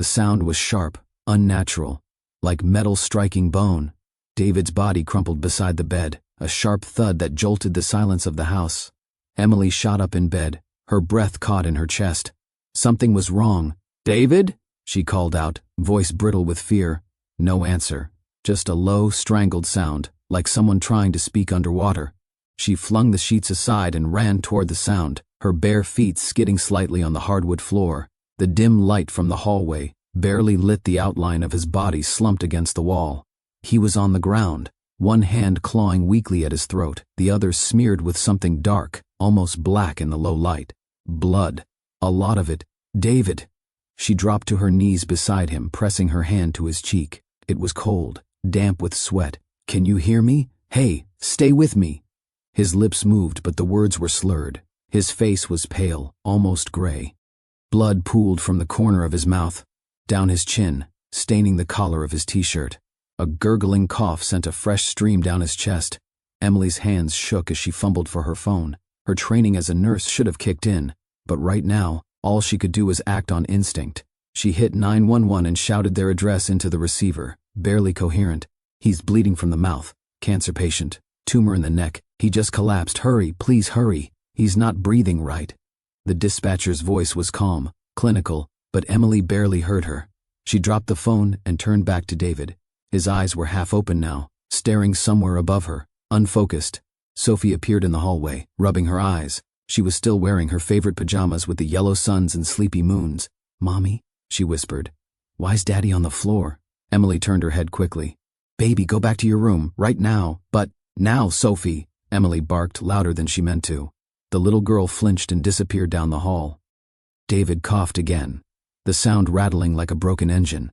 The sound was sharp, unnatural, like metal striking bone. David's body crumpled beside the bed, a sharp thud that jolted the silence of the house. Emily shot up in bed, her breath caught in her chest. Something was wrong. "David?" she called out, voice brittle with fear. No answer, just a low, strangled sound, like someone trying to speak underwater. She flung the sheets aside and ran toward the sound, her bare feet skidding slightly on the hardwood floor. The dim light from the hallway barely lit the outline of his body slumped against the wall. He was on the ground, one hand clawing weakly at his throat, the other smeared with something dark, almost black in the low light. Blood. A lot of it. "David!" She dropped to her knees beside him, pressing her hand to his cheek. It was cold, damp with sweat. "Can you hear me? Hey, stay with me!" His lips moved, but the words were slurred. His face was pale, almost gray. Blood pooled from the corner of his mouth, down his chin, staining the collar of his t-shirt. A gurgling cough sent a fresh stream down his chest. Emily's hands shook as she fumbled for her phone. Her training as a nurse should have kicked in, but right now, all she could do was act on instinct. She hit 911 and shouted their address into the receiver, barely coherent. "He's bleeding from the mouth. Cancer patient. Tumor in the neck. He just collapsed. Hurry, please hurry. He's not breathing right." The dispatcher's voice was calm, clinical, but Emily barely heard her. She dropped the phone and turned back to David. His eyes were half open now, staring somewhere above her, unfocused. Sophie appeared in the hallway, rubbing her eyes. She was still wearing her favorite pajamas with the yellow suns and sleepy moons. "Mommy," she whispered. "Why's Daddy on the floor?" Emily turned her head quickly. "Baby, go back to your room, right now." "But now, Sophie," Emily barked louder than she meant to. The little girl flinched and disappeared down the hall. David coughed again, the sound rattling like a broken engine.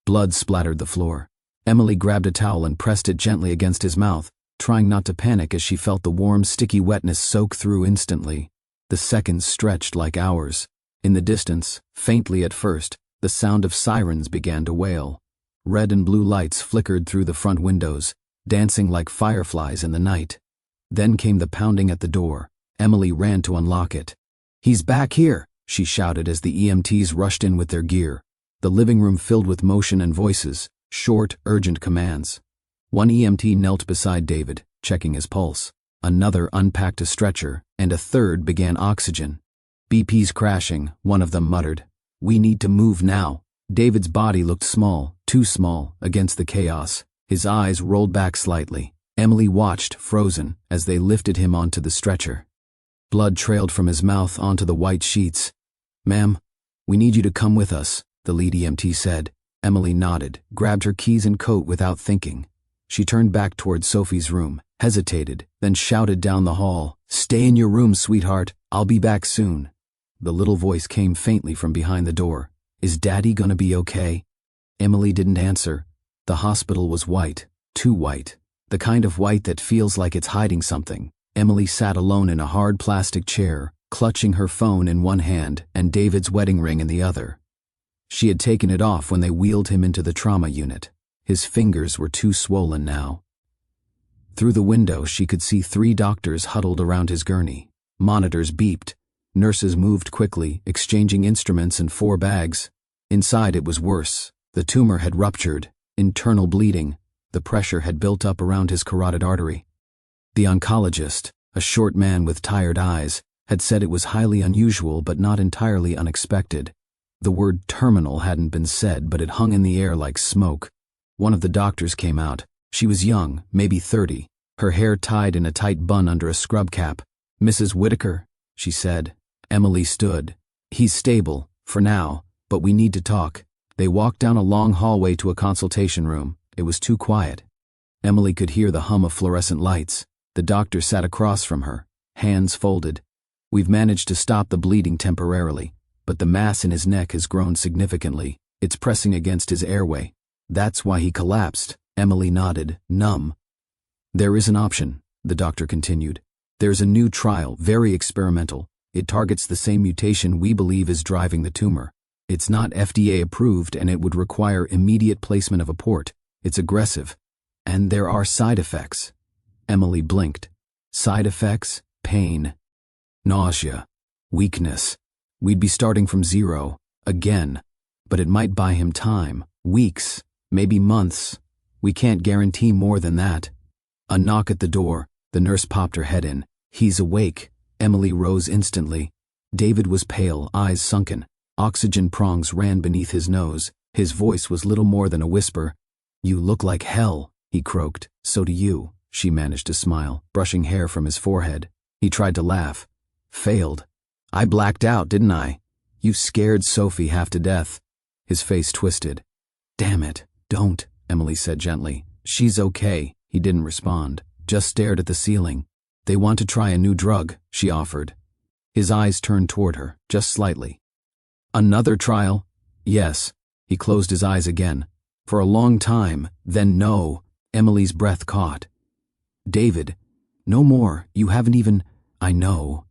Blood splattered the floor. Emily grabbed a towel and pressed it gently against his mouth, trying not to panic as she felt the warm, sticky wetness soak through instantly. The seconds stretched like hours. In the distance, faintly at first, the sound of sirens began to wail. Red and blue lights flickered through the front windows, dancing like fireflies in the night. Then came the pounding at the door. Emily ran to unlock it. "He's back here!" she shouted as the EMTs rushed in with their gear. The living room filled with motion and voices, short, urgent commands. One EMT knelt beside David, checking his pulse. Another unpacked a stretcher, and a third began oxygen. "BP's crashing," one of them muttered. "We need to move now." David's body looked small, too small, against the chaos. His eyes rolled back slightly. Emily watched, frozen, as they lifted him onto the stretcher. Blood trailed from his mouth onto the white sheets. "Ma'am, we need you to come with us," the lead EMT said. Emily nodded, grabbed her keys and coat without thinking. She turned back toward Sophie's room, hesitated, then shouted down the hall, "Stay in your room, sweetheart. I'll be back soon." The little voice came faintly from behind the door. "Is Daddy gonna be okay?" Emily didn't answer. The hospital was white, too white, the kind of white that feels like it's hiding something. Emily sat alone in a hard plastic chair, clutching her phone in one hand and David's wedding ring in the other. She had taken it off when they wheeled him into the trauma unit. His fingers were too swollen now. Through the window, she could see 3 doctors huddled around his gurney. Monitors beeped. Nurses moved quickly, exchanging instruments and 4 bags. Inside it was worse. The tumor had ruptured, internal bleeding. The pressure had built up around his carotid artery. The oncologist, a short man with tired eyes, had said it was highly unusual but not entirely unexpected. The word terminal hadn't been said, but it hung in the air like smoke. One of the doctors came out. She was young, maybe 30, her hair tied in a tight bun under a scrub cap. "Mrs. Whitaker," she said. Emily stood. "He's stable, for now, but we need to talk." They walked down a long hallway to a consultation room. It was too quiet. Emily could hear the hum of fluorescent lights. The doctor sat across from her, hands folded. "We've managed to stop the bleeding temporarily, but the mass in his neck has grown significantly. It's pressing against his airway. That's why he collapsed." Emily nodded, numb. "There is an option," the doctor continued. "There's a new trial, very experimental. It targets the same mutation we believe is driving the tumor. It's not FDA approved and it would require immediate placement of a port. It's aggressive. And there are side effects." Emily blinked. "Side effects? Pain. Nausea. Weakness. We'd be starting from zero. Again." But it might buy him time, weeks, maybe months. We can't guarantee more than that. A knock at the door. The nurse popped her head in. "He's awake." Emily rose instantly. David was pale, eyes sunken. Oxygen prongs ran beneath his nose. His voice was little more than a whisper. "You look like hell," he croaked. "So do you," she managed to smile, brushing hair from his forehead. He tried to laugh. Failed. "I blacked out, didn't I? You scared Sophie half to death." His face twisted. "Damn it, don't," Emily said gently. "She's okay." He didn't respond, just stared at the ceiling. "They want to try a new drug," she offered. His eyes turned toward her, just slightly. "Another trial?" "Yes." He closed his eyes again. "For a long time, then no." Emily's breath caught. "David, no more. You haven't even—" "I know."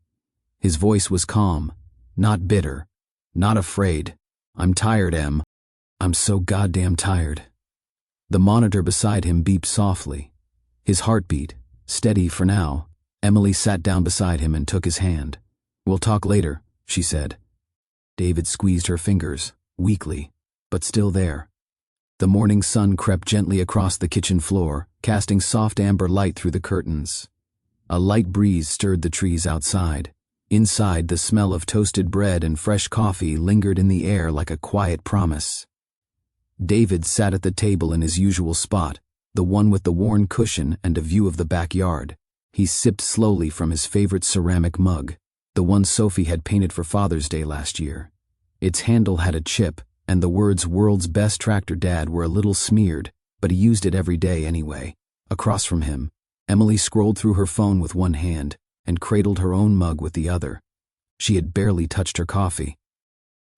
His voice was calm, not bitter, not afraid. "I'm tired, Em. I'm so goddamn tired." The monitor beside him beeped softly. His heartbeat, steady for now. Emily sat down beside him and took his hand. "We'll talk later," she said. David squeezed her fingers, weakly, but still there. The morning sun crept gently across the kitchen floor, casting soft amber light through the curtains. A light breeze stirred the trees outside. Inside, the smell of toasted bread and fresh coffee lingered in the air like a quiet promise. David sat at the table in his usual spot, the one with the worn cushion and a view of the backyard. He sipped slowly from his favorite ceramic mug, the one Sophie had painted for Father's Day last year. Its handle had a chip, and the words "World's Best Tractor Dad" were a little smeared, but he used it every day anyway. Across from him, Emily scrolled through her phone with one hand and cradled her own mug with the other. She had barely touched her coffee.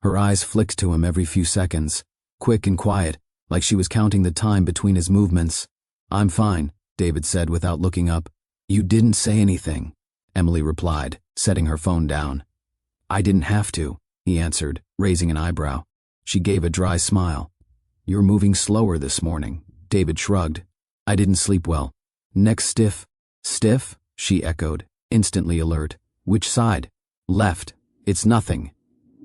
Her eyes flicked to him every few seconds, quick and quiet, like she was counting the time between his movements. "I'm fine," David said without looking up. "You didn't say anything," Emily replied, setting her phone down. "I didn't have to," he answered, raising an eyebrow. She gave a dry smile. "You're moving slower this morning," David shrugged. "I didn't sleep well. Neck's stiff." "Stiff?" she echoed, instantly alert. "Which side?" "Left. It's nothing."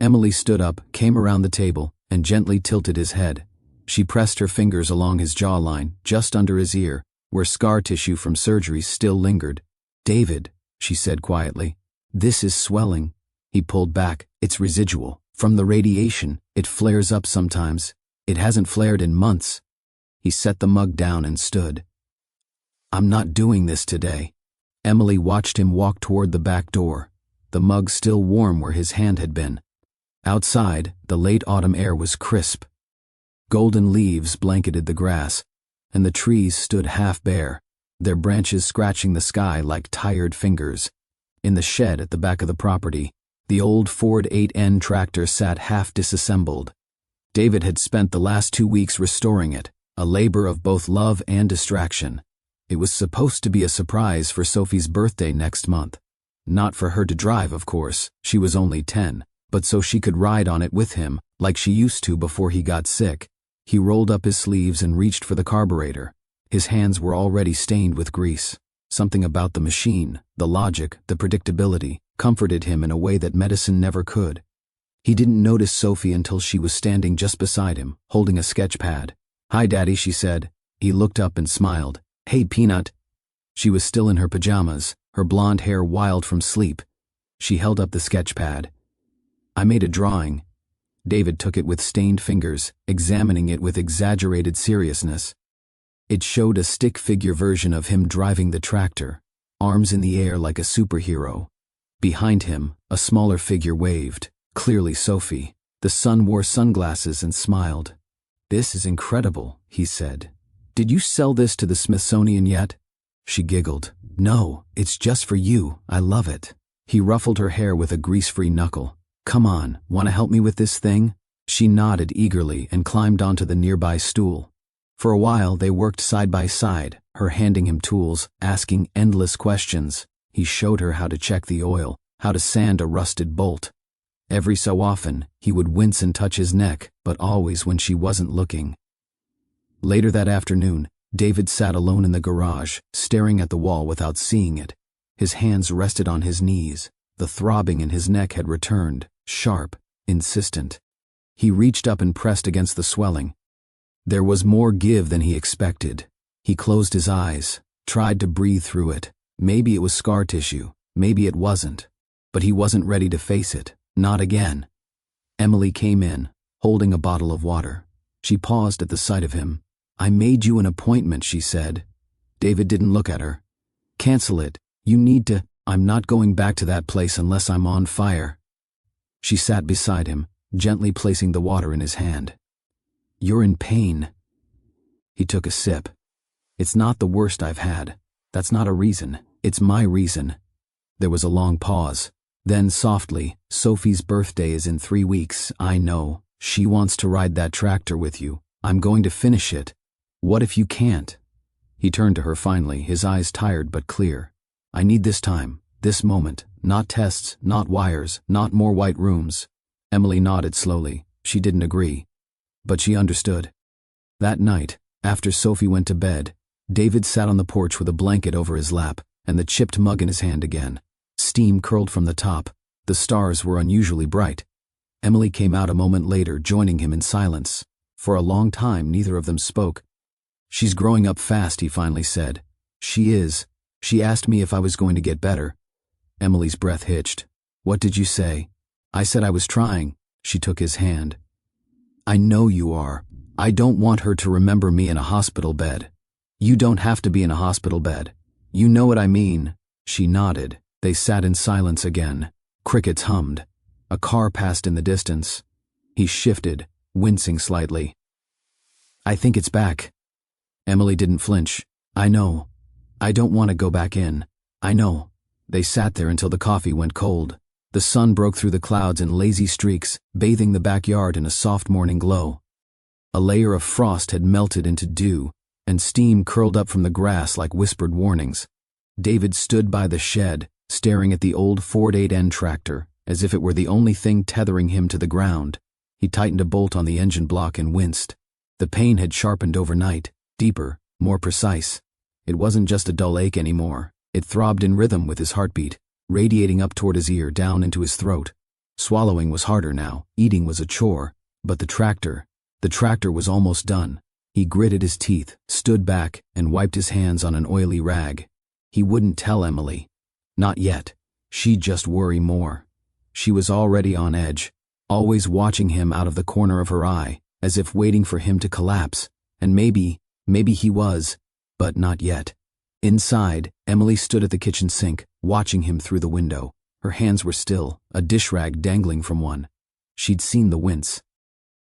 Emily stood up, came around the table, and gently tilted his head. She pressed her fingers along his jawline, just under his ear, where scar tissue from surgery still lingered. "David," she said quietly, "this is swelling." He pulled back. "It's residual. From the radiation. It flares up sometimes. It hasn't flared in months." He set the mug down and stood. "I'm not doing this today." Emily watched him walk toward the back door, the mug still warm where his hand had been. Outside, the late autumn air was crisp. Golden leaves blanketed the grass, and the trees stood half bare, their branches scratching the sky like tired fingers. In the shed at the back of the property, the old Ford 8N tractor sat half disassembled. David had spent the last 2 weeks restoring it, a labor of both love and distraction. It was supposed to be a surprise for Sophie's birthday next month. Not for her to drive, of course, she was only 10, but so she could ride on it with him, like she used to before he got sick. He rolled up his sleeves and reached for the carburetor. His hands were already stained with grease. Something about the machine, the logic, the predictability, comforted him in a way that medicine never could. He didn't notice Sophie until she was standing just beside him, holding a sketch pad. "Hi, Daddy," she said. He looked up and smiled. "Hey, Peanut." She was still in her pajamas, her blonde hair wild from sleep. She held up the sketch pad. "I made a drawing." David took it with stained fingers, examining it with exaggerated seriousness. It showed a stick figure version of him driving the tractor, arms in the air like a superhero. Behind him, a smaller figure waved, clearly Sophie. The son wore sunglasses and smiled. "This is incredible," he said. "Did you sell this to the Smithsonian yet?" She giggled. "No, it's just for you. I love it." He ruffled her hair with a grease-free knuckle. "Come on, want to help me with this thing?" She nodded eagerly and climbed onto the nearby stool. For a while they worked side by side, her handing him tools, asking endless questions. He showed her how to check the oil, how to sand a rusted bolt. Every so often, he would wince and touch his neck, but always when she wasn't looking. Later that afternoon, David sat alone in the garage, staring at the wall without seeing it. His hands rested on his knees. The throbbing in his neck had returned, sharp, insistent. He reached up and pressed against the swelling. There was more give than he expected. He closed his eyes, tried to breathe through it. Maybe it was scar tissue, maybe it wasn't. But he wasn't ready to face it, not again. Emily came in, holding a bottle of water. She paused at the sight of him. "I made you an appointment," she said. David didn't look at her. "Cancel it. You need to." "I'm not going back to that place unless I'm on fire." She sat beside him, gently placing the water in his hand. "You're in pain." He took a sip. "It's not the worst I've had. That's not a reason. It's my reason." There was a long pause. Then softly, "Sophie's birthday is in 3 weeks, I know. She wants to ride that tractor with you. I'm going to finish it. What if you can't?" He turned to her finally, his eyes tired but clear. "I need this time, this moment, not tests, not wires, not more white rooms." Emily nodded slowly. She didn't agree, but she understood. That night, after Sophie went to bed, David sat on the porch with a blanket over his lap and the chipped mug in his hand again. Steam curled from the top. The stars were unusually bright. Emily came out a moment later, joining him in silence. For a long time, neither of them spoke. "She's growing up fast," he finally said. "She is. She asked me if I was going to get better." Emily's breath hitched. "What did you say?" "I said I was trying." She took his hand. "I know you are. I don't want her to remember me in a hospital bed." "You don't have to be in a hospital bed. You know what I mean." She nodded. They sat in silence again. Crickets hummed. A car passed in the distance. He shifted, wincing slightly. "I think it's back." Emily didn't flinch. "I know. I don't want to go back in. I know." They sat there until the coffee went cold. The sun broke through the clouds in lazy streaks, bathing the backyard in a soft morning glow. A layer of frost had melted into dew, and steam curled up from the grass like whispered warnings. David stood by the shed, staring at the old Ford 8N tractor, as if it were the only thing tethering him to the ground. He tightened a bolt on the engine block and winced. The pain had sharpened overnight, deeper, more precise. It wasn't just a dull ache anymore. It throbbed in rhythm with his heartbeat, radiating up toward his ear, down into his throat. Swallowing was harder now, eating was a chore, but the tractor was almost done. He gritted his teeth, stood back, and wiped his hands on an oily rag. He wouldn't tell Emily. Not yet. She'd just worry more. She was already on edge, always watching him out of the corner of her eye, as if waiting for him to collapse. And maybe he was, but not yet. Inside, Emily stood at the kitchen sink, watching him through the window. Her hands were still, a dish rag dangling from one. She'd seen the wince.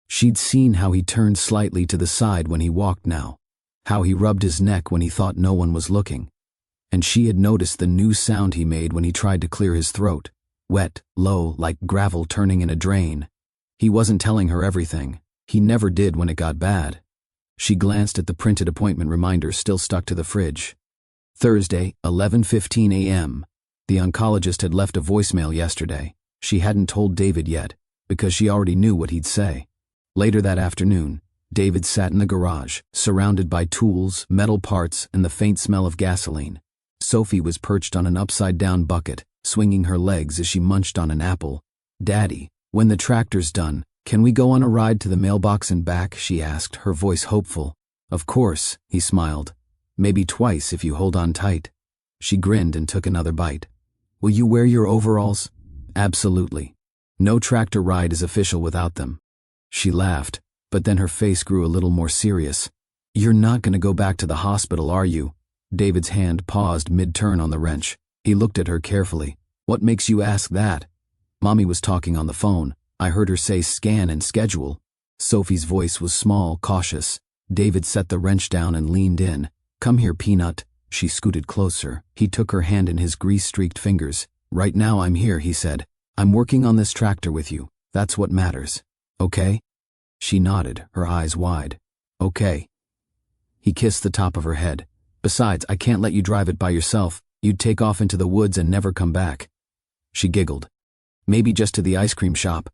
She'd seen how he turned slightly to the side when he walked now, how he rubbed his neck when he thought no one was looking. And she had noticed the new sound he made when he tried to clear his throat, wet, low, like gravel turning in a drain. He wasn't telling her everything. He never did when it got bad. She glanced at the printed appointment reminder still stuck to the fridge. Thursday, 11:15 a.m. The oncologist had left a voicemail yesterday. She hadn't told David yet, because she already knew what he'd say. Later that afternoon, David sat in the garage, surrounded by tools, metal parts, and the faint smell of gasoline. Sophie was perched on an upside-down bucket, swinging her legs as she munched on an apple. "Daddy, when the tractor's done, can we go on a ride to the mailbox and back?" she asked, her voice hopeful. "Of course," he smiled. "Maybe twice if you hold on tight." She grinned and took another bite. "Will you wear your overalls?" "Absolutely. No tractor ride is official without them." She laughed, but then her face grew a little more serious. "You're not going to go back to the hospital, are you?" David's hand paused mid-turn on the wrench. He looked at her carefully. "What makes you ask that?" "Mommy was talking on the phone. I heard her say scan and schedule." Sophie's voice was small, cautious. David set the wrench down and leaned in. "Come here, Peanut." She scooted closer. He took her hand in his grease-streaked fingers. "Right now I'm here," he said. "I'm working on this tractor with you. That's what matters. Okay?" She nodded, her eyes wide. "Okay." He kissed the top of her head. "Besides, I can't let you drive it by yourself. You'd take off into the woods and never come back." She giggled. "Maybe just to the ice cream shop."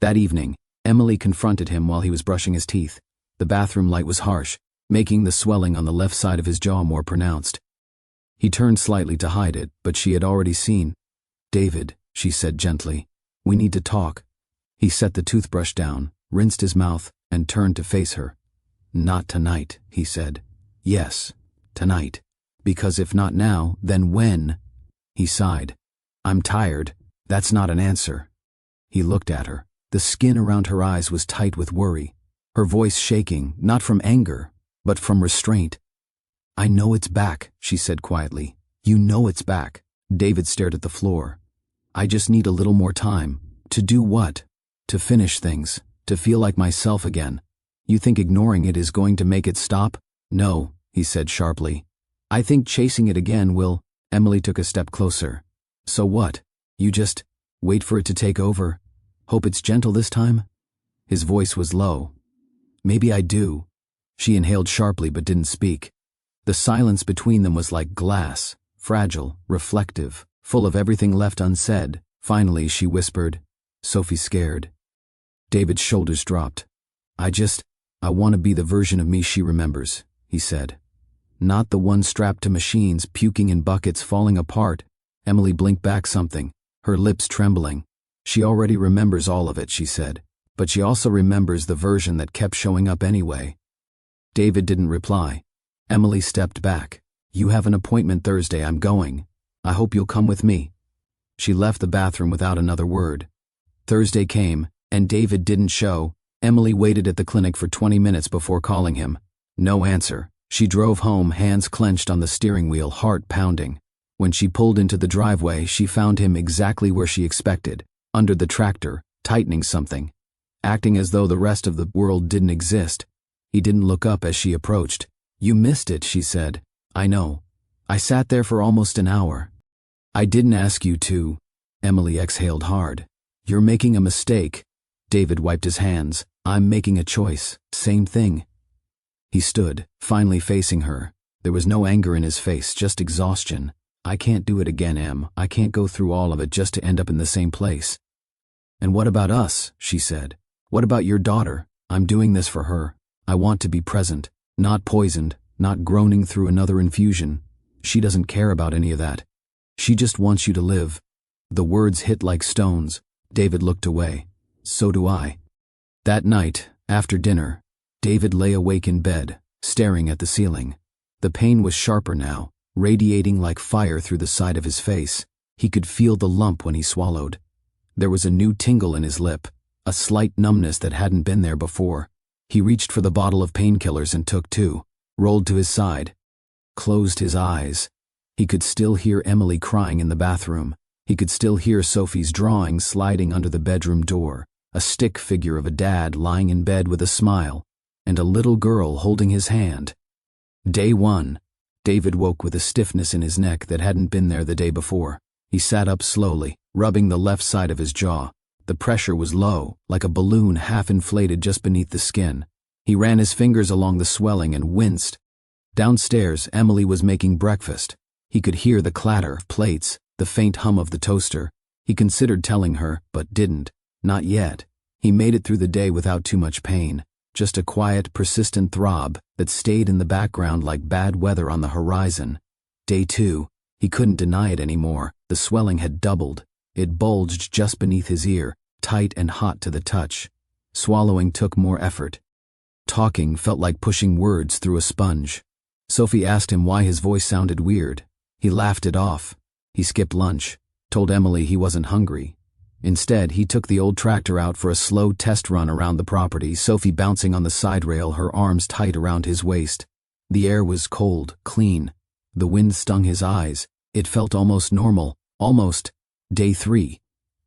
That evening, Emily confronted him while he was brushing his teeth. The bathroom light was harsh, making the swelling on the left side of his jaw more pronounced. He turned slightly to hide it, but she had already seen. "David," she said gently, "we need to talk." He set the toothbrush down, rinsed his mouth, and turned to face her. "Not tonight," he said. "Yes, tonight. Because if not now, then when?" He sighed. "I'm tired. That's not an answer." He looked at her. The skin around her eyes was tight with worry, her voice shaking, not from anger, but from restraint. "I know it's back," she said quietly. "You know it's back." David stared at the floor. "I just need a little more time." "To do what?" "To finish things, to feel like myself again. You think ignoring it is going to make it stop?" "No," he said sharply. "I think chasing it again will." Emily took a step closer. "So what? You just wait for it to take over? Hope it's gentle this time?" His voice was low. "Maybe I do." She inhaled sharply but didn't speak. The silence between them was like glass, fragile, reflective, full of everything left unsaid. Finally, she whispered, "Sophie's scared." David's shoulders dropped. I want to be the version of me she remembers," he said. "Not the one strapped to machines, puking in buckets, falling apart." Emily blinked back something, her lips trembling. "She already remembers all of it," she said, "but she also remembers the version that kept showing up anyway." David didn't reply. Emily stepped back. "You have an appointment Thursday. I'm going. I hope you'll come with me." She left the bathroom without another word. Thursday came, and David didn't show. Emily waited at the clinic for 20 minutes before calling him. No answer. She drove home, hands clenched on the steering wheel, heart pounding. When she pulled into the driveway, she found him exactly where she expected, under the tractor, tightening something, acting as though the rest of the world didn't exist. He didn't look up as she approached. "You missed it," she said. "I know. I sat there for almost an hour." "I didn't ask you to." Emily exhaled hard. "You're making a mistake." David wiped his hands. "I'm making a choice. Same thing." He stood, finally facing her. There was no anger in his face, just exhaustion. "I can't do it again, Em. I can't go through all of it just to end up in the same place." "And what about us?" she said. "What about your daughter? I'm doing this for her. I want to be present, not poisoned, not groaning through another infusion. She doesn't care about any of that. She just wants you to live." The words hit like stones. David looked away. "So do I." That night, after dinner, David lay awake in bed, staring at the ceiling. The pain was sharper now, radiating like fire through the side of his face. He could feel the lump when he swallowed. There was a new tingle in his lip, a slight numbness that hadn't been there before. He reached for the bottle of painkillers and took two, rolled to his side, closed his eyes. He could still hear Emily crying in the bathroom. He could still hear Sophie's drawing sliding under the bedroom door, a stick figure of a dad lying in bed with a smile, and a little girl holding his hand. Day 1. David woke with a stiffness in his neck that hadn't been there the day before. He sat up slowly, rubbing the left side of his jaw. The pressure was low, like a balloon half inflated just beneath the skin. He ran his fingers along the swelling and winced. Downstairs, Emily was making breakfast. He could hear the clatter of plates, the faint hum of the toaster. He considered telling her, but didn't. Not yet. He made it through the day without too much pain. Just a quiet, persistent throb that stayed in the background like bad weather on the horizon. Day 2. He couldn't deny it anymore. The swelling had doubled. It bulged just beneath his ear, tight and hot to the touch. Swallowing took more effort. Talking felt like pushing words through a sponge. Sophie asked him why his voice sounded weird. He laughed it off. He skipped lunch, told Emily he wasn't hungry. Instead, he took the old tractor out for a slow test run around the property, Sophie bouncing on the side rail, her arms tight around his waist. The air was cold, clean. The wind stung his eyes. It felt almost normal, almost. Day 3.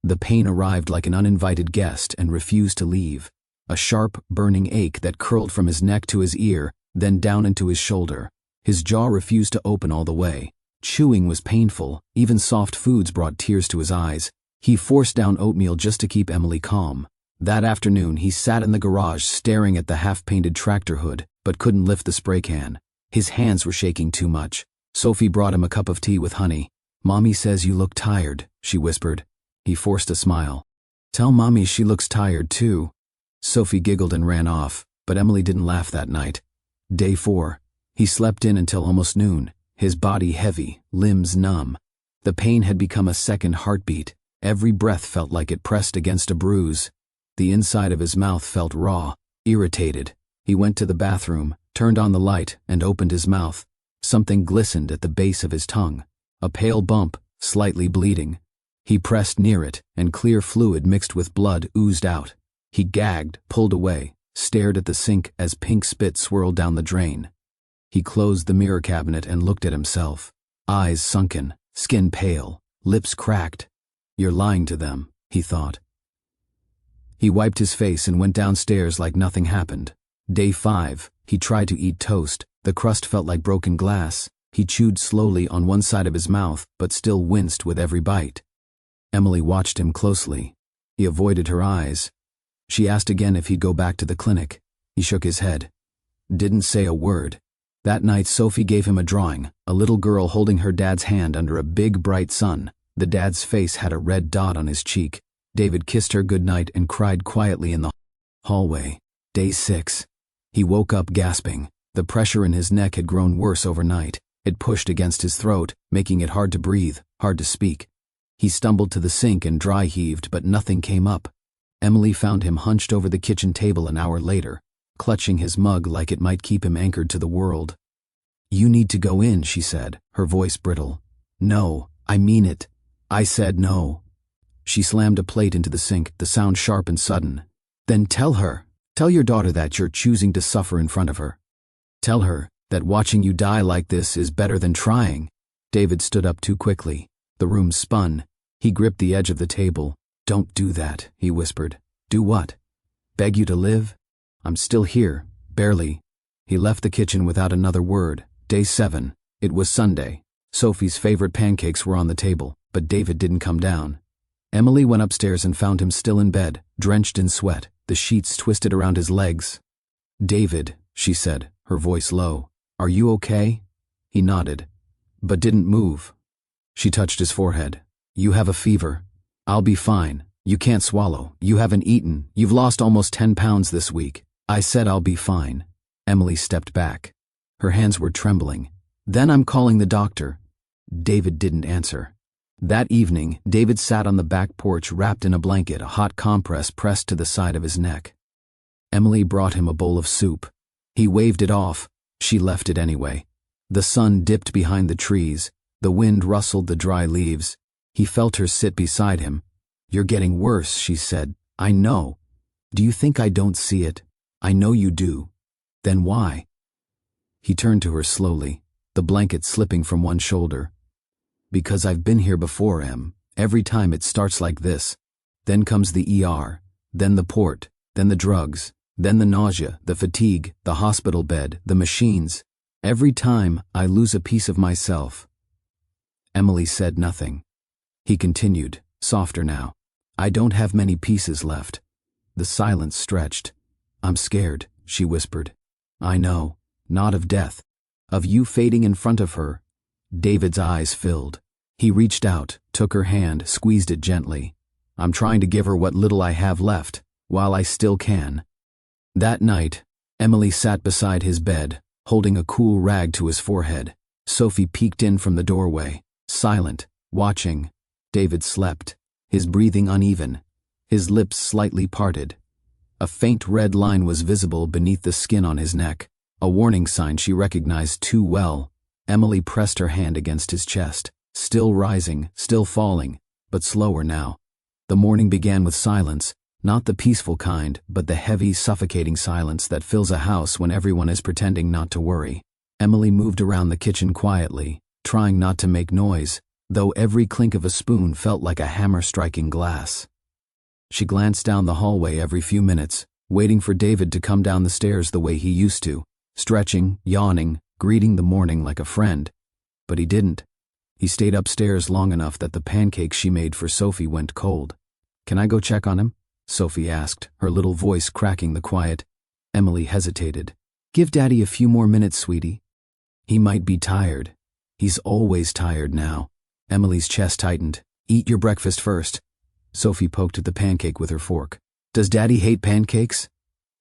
The pain arrived like an uninvited guest and refused to leave. A sharp, burning ache that curled from his neck to his ear, then down into his shoulder. His jaw refused to open all the way. Chewing was painful. Even soft foods brought tears to his eyes. He forced down oatmeal just to keep Emily calm. That afternoon, he sat in the garage staring at the half-painted tractor hood, but couldn't lift the spray can. His hands were shaking too much. Sophie brought him a cup of tea with honey. "Mommy says you look tired," she whispered. He forced a smile. "Tell Mommy she looks tired too." Sophie giggled and ran off, but Emily didn't laugh that night. Day 4. He slept in until almost noon, his body heavy, limbs numb. The pain had become a second heartbeat. Every breath felt like it pressed against a bruise. The inside of his mouth felt raw, irritated. He went to the bathroom, turned on the light, and opened his mouth. Something glistened at the base of his tongue. A pale bump, slightly bleeding. He pressed near it, and clear fluid mixed with blood oozed out. He gagged, pulled away, stared at the sink as pink spit swirled down the drain. He closed the mirror cabinet and looked at himself. Eyes sunken, skin pale, lips cracked. "You're lying to them," he thought. He wiped his face and went downstairs like nothing happened. Day 5, he tried to eat toast. The crust felt like broken glass. He chewed slowly on one side of his mouth, but still winced with every bite. Emily watched him closely. He avoided her eyes. She asked again if he'd go back to the clinic. He shook his head. Didn't say a word. That night Sophie gave him a drawing, a little girl holding her dad's hand under a big bright sun. The dad's face had a red dot on his cheek. David kissed her goodnight and cried quietly in the hallway. Day 6. He woke up gasping. The pressure in his neck had grown worse overnight. It pushed against his throat, making it hard to breathe, hard to speak. He stumbled to the sink and dry heaved, but nothing came up. Emily found him hunched over the kitchen table an hour later, clutching his mug like it might keep him anchored to the world. "You need to go in," she said, her voice brittle. "No, I mean it. I said no." She slammed a plate into the sink, the sound sharp and sudden. "Then tell her. Tell your daughter that you're choosing to suffer in front of her. Tell her that watching you die like this is better than trying." David stood up too quickly. The room spun. He gripped the edge of the table. "Don't do that," he whispered. "Do what? Beg you to live? I'm still here, barely." He left the kitchen without another word. Day 7. It was Sunday. Sophie's favorite pancakes were on the table, but David didn't come down. Emily went upstairs and found him still in bed, drenched in sweat, the sheets twisted around his legs. "David," she said, her voice low, "are you okay?" He nodded, but didn't move. She touched his forehead. "You have a fever. I'll be fine. You can't swallow. You haven't eaten. You've lost almost 10 pounds this week. I said I'll be fine." Emily stepped back. Her hands were trembling. "Then I'm calling the doctor." David didn't answer. That evening, David sat on the back porch wrapped in a blanket, a hot compress pressed to the side of his neck. Emily brought him a bowl of soup. He waved it off. She left it anyway. The sun dipped behind the trees. The wind rustled the dry leaves. He felt her sit beside him. "You're getting worse," she said. "I know. Do you think I don't see it? I know you do. Then why?" He turned to her slowly, the blanket slipping from one shoulder. "Because I've been here before, Em. Every time it starts like this. Then comes the ER, then the port, then the drugs, then the nausea, the fatigue, the hospital bed, the machines. Every time I lose a piece of myself." Emily said nothing. He continued, softer now. "I don't have many pieces left." The silence stretched. "I'm scared," she whispered. "I know. Not of death. Of you fading in front of her." David's eyes filled. He reached out, took her hand, squeezed it gently. "I'm trying to give her what little I have left, while I still can." That night, Emily sat beside his bed, holding a cool rag to his forehead. Sophie peeked in from the doorway, silent, watching. David slept, his breathing uneven, his lips slightly parted. A faint red line was visible beneath the skin on his neck, a warning sign she recognized too well. Emily pressed her hand against his chest, still rising, still falling, but slower now. The morning began with silence, not the peaceful kind, but the heavy, suffocating silence that fills a house when everyone is pretending not to worry. Emily moved around the kitchen quietly, trying not to make noise, though every clink of a spoon felt like a hammer striking glass. She glanced down the hallway every few minutes, waiting for David to come down the stairs the way he used to, stretching, yawning, greeting the morning like a friend. But he didn't. He stayed upstairs long enough that the pancakes she made for Sophie went cold. "Can I go check on him?" Sophie asked, her little voice cracking the quiet. Emily hesitated. "Give Daddy a few more minutes, sweetie." "He might be tired." "He's always tired now." Emily's chest tightened. "Eat your breakfast first." Sophie poked at the pancake with her fork. "Does Daddy hate pancakes?"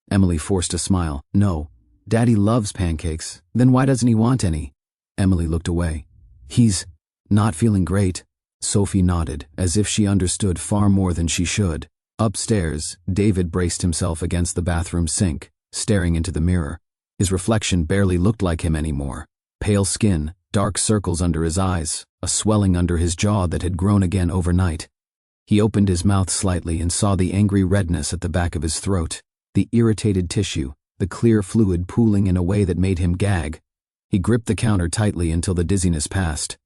Emily forced a smile. "No. Daddy loves pancakes. Then why doesn't he want any?" Emily looked away. "He's not feeling great." Sophie nodded, as if she understood far more than she should. Upstairs, David braced himself against the bathroom sink, staring into the mirror. His reflection barely looked like him anymore. Pale skin, dark circles under his eyes, a swelling under his jaw that had grown again overnight. He opened his mouth slightly and saw the angry redness at the back of his throat, the irritated tissue, the clear fluid pooling in a way that made him gag. He gripped the counter tightly until the dizziness passed.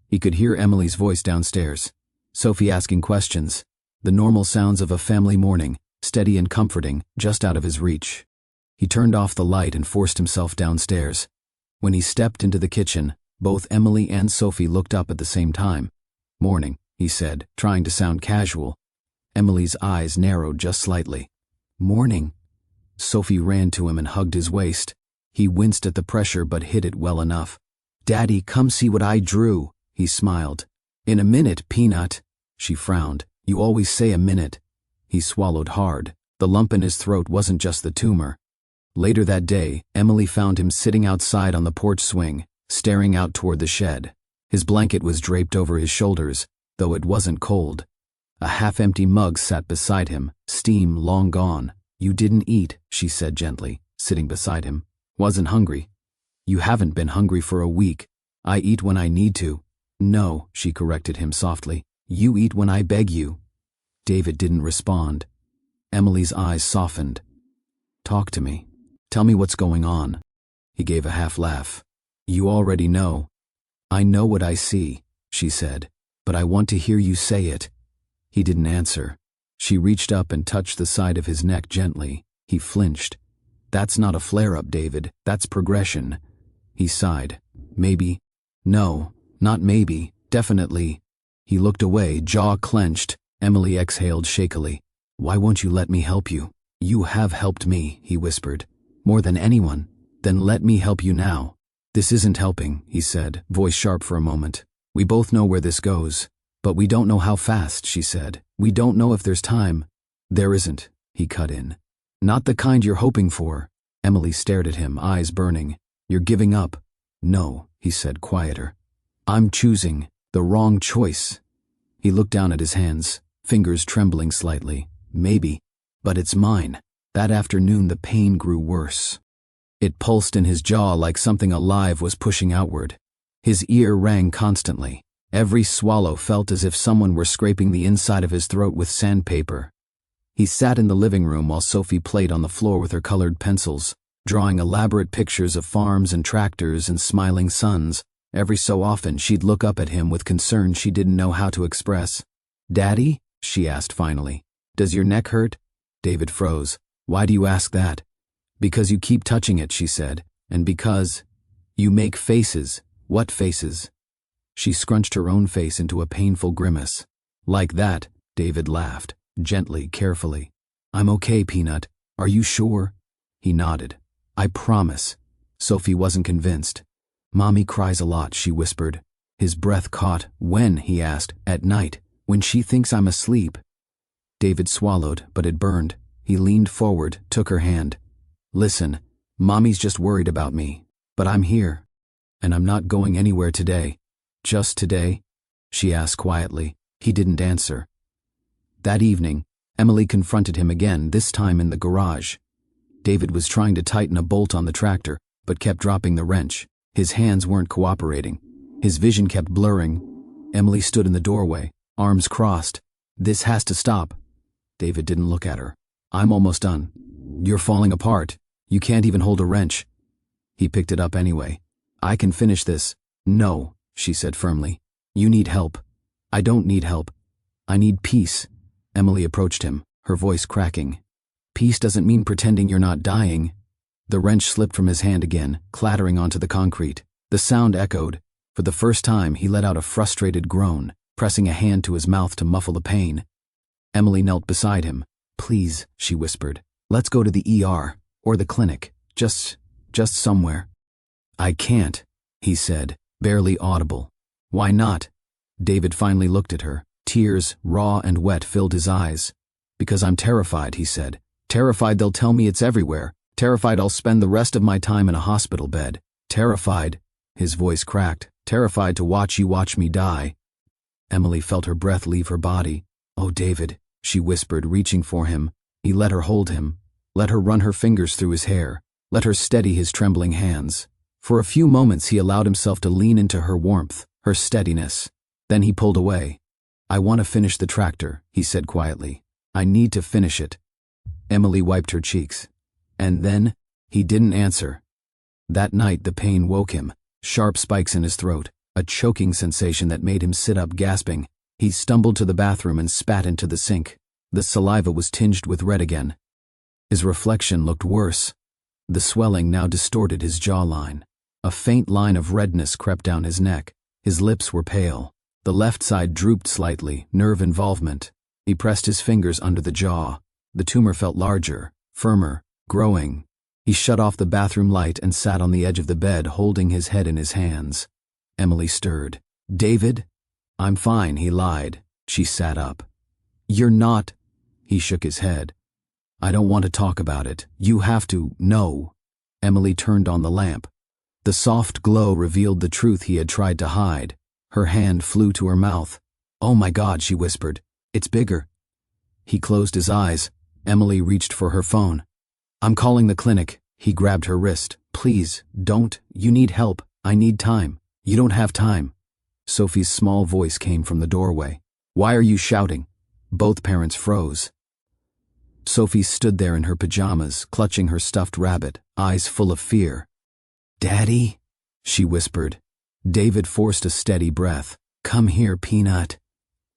He could hear Emily's voice downstairs, Sophie asking questions, the normal sounds of a family morning, steady and comforting, just out of his reach. He turned off the light and forced himself downstairs. When he stepped into the kitchen, both Emily and Sophie looked up at the same time. "Morning," he said, trying to sound casual. Emily's eyes narrowed just slightly. "Morning." Sophie ran to him and hugged his waist. He winced at the pressure but hid it well enough. "Daddy, come see what I drew," he smiled. "In a minute, Peanut." She frowned. "You always say a minute." He swallowed hard. The lump in his throat wasn't just the tumor. Later that day, Emily found him sitting outside on the porch swing, staring out toward the shed. His blanket was draped over his shoulders, though it wasn't cold. A half-empty mug sat beside him, steam long gone. "You didn't eat," she said gently, sitting beside him. "Wasn't hungry." "You haven't been hungry for a week." "I eat when I need to." "No," she corrected him softly. "You eat when I beg you." David didn't respond. Emily's eyes softened. "Talk to me. Tell me what's going on." He gave a half laugh. "You already know." "I know what I see," she said, "but I want to hear you say it." He didn't answer. She reached up and touched the side of his neck gently. He flinched. "That's not a flare-up, David. That's progression." He sighed. "Maybe." "No, not maybe. Definitely." He looked away, jaw clenched. Emily exhaled shakily. "Why won't you let me help you?" "You have helped me," he whispered. "More than anyone. Then let me help you now." "This isn't helping," he said, voice sharp for a moment. "We both know where this goes. But we don't know how fast," she said. "We don't know if there's time." "There isn't," he cut in. "Not the kind you're hoping for." Emily stared at him, eyes burning. "You're giving up." "No," he said, quieter. "I'm choosing the wrong choice." He looked down at his hands, fingers trembling slightly. "Maybe, but it's mine." That afternoon the pain grew worse. It pulsed in his jaw like something alive was pushing outward. His ear rang constantly. Every swallow felt as if someone were scraping the inside of his throat with sandpaper. He sat in the living room while Sophie played on the floor with her colored pencils, drawing elaborate pictures of farms and tractors and smiling suns. Every so often she'd look up at him with concern she didn't know how to express. "Daddy?" she asked finally. "Does your neck hurt?" David froze. "Why do you ask that?" "Because you keep touching it," she said. "And because you make faces." "What faces?" She scrunched her own face into a painful grimace. "Like that," David laughed, gently, carefully. "I'm okay, Peanut. Are you sure?" He nodded. "I promise." Sophie wasn't convinced. "Mommy cries a lot," she whispered. His breath caught. "When?" he asked. "At night, when she thinks I'm asleep." David swallowed, but it burned. He leaned forward, took her hand. "Listen, Mommy's just worried about me, but I'm here, and I'm not going anywhere today." "Just today?" she asked quietly. He didn't answer. That evening, Emily confronted him again, this time in the garage. David was trying to tighten a bolt on the tractor, but kept dropping the wrench. His hands weren't cooperating. His vision kept blurring. Emily stood in the doorway, arms crossed. "This has to stop." David didn't look at her. "I'm almost done." "You're falling apart. You can't even hold a wrench." He picked it up anyway. "I can finish this." "No," she said firmly. "You need help." "I don't need help. I need peace." Emily approached him, her voice cracking. "Peace doesn't mean pretending you're not dying." The wrench slipped from his hand again, clattering onto the concrete. The sound echoed. For the first time, he let out a frustrated groan, pressing a hand to his mouth to muffle the pain. Emily knelt beside him. "Please," she whispered. "Let's go to the ER, or the clinic. Just somewhere." "I can't," he said, barely audible. "Why not?" David finally looked at her. Tears, raw and wet, filled his eyes. "Because I'm terrified," he said. "Terrified they'll tell me it's everywhere. Terrified I'll spend the rest of my time in a hospital bed. Terrified," his voice cracked, "terrified to watch you watch me die." Emily felt her breath leave her body. "Oh, David," she whispered, reaching for him. He let her hold him, let her run her fingers through his hair, let her steady his trembling hands. For a few moments he allowed himself to lean into her warmth, her steadiness. Then he pulled away. "I want to finish the tractor," he said quietly. "I need to finish it." Emily wiped her cheeks. And then, he didn't answer. That night the pain woke him, sharp spikes in his throat, a choking sensation that made him sit up gasping. He stumbled to the bathroom and spat into the sink. The saliva was tinged with red again. His reflection looked worse. The swelling now distorted his jawline. A faint line of redness crept down his neck. His lips were pale. The left side drooped slightly, nerve involvement. He pressed his fingers under the jaw. The tumor felt larger, firmer, growing. He shut off the bathroom light and sat on the edge of the bed, holding his head in his hands. Emily stirred. "David?" "I'm fine," he lied. She sat up. "You're not." He shook his head. "I don't want to talk about it. You have to know." Emily turned on the lamp. The soft glow revealed the truth he had tried to hide. Her hand flew to her mouth. "Oh my God," she whispered. "It's bigger." He closed his eyes. Emily reached for her phone. "I'm calling the clinic." He grabbed her wrist. "Please, don't. You need help. I need time." "You don't have time." Sophie's small voice came from the doorway. "Why are you shouting?" Both parents froze. Sophie stood there in her pajamas, clutching her stuffed rabbit, eyes full of fear. "Daddy?" she whispered. David forced a steady breath. "Come here, Peanut."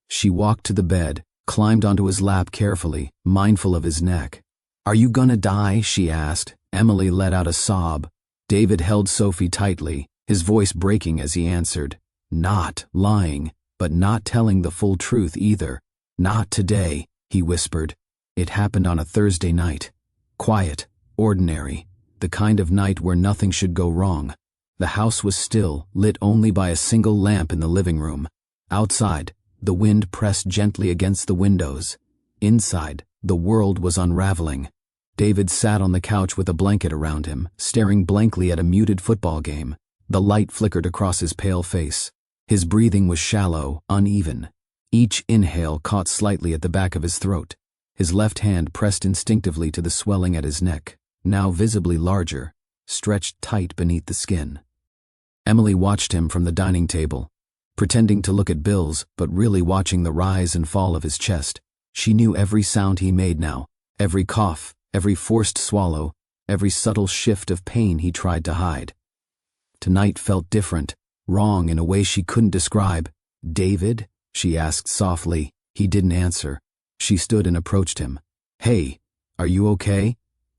She walked to the bed, climbed onto his lap carefully, mindful of his neck. "Are you gonna die?" she asked. Emily let out a sob. David held Sophie tightly, his voice breaking as he answered. "Not lying, but not telling the full truth either. Not today," he whispered. It happened on a Thursday night. Quiet, ordinary, the kind of night where nothing should go wrong. The house was still, lit only by a single lamp in the living room. Outside, the wind pressed gently against the windows. Inside, the world was unraveling. David sat on the couch with a blanket around him, staring blankly at a muted football game. The light flickered across his pale face. His breathing was shallow, uneven. Each inhale caught slightly at the back of his throat. His left hand pressed instinctively to the swelling at his neck, now visibly larger, stretched tight beneath the skin. Emily watched him from the dining table, pretending to look at bills, but really watching the rise and fall of his chest. She knew every sound he made now, every cough, every forced swallow, every subtle shift of pain he tried to hide. Tonight felt different, wrong in a way she couldn't describe. "David?" she asked softly. He didn't answer. She stood and approached him. "Hey, are you okay?"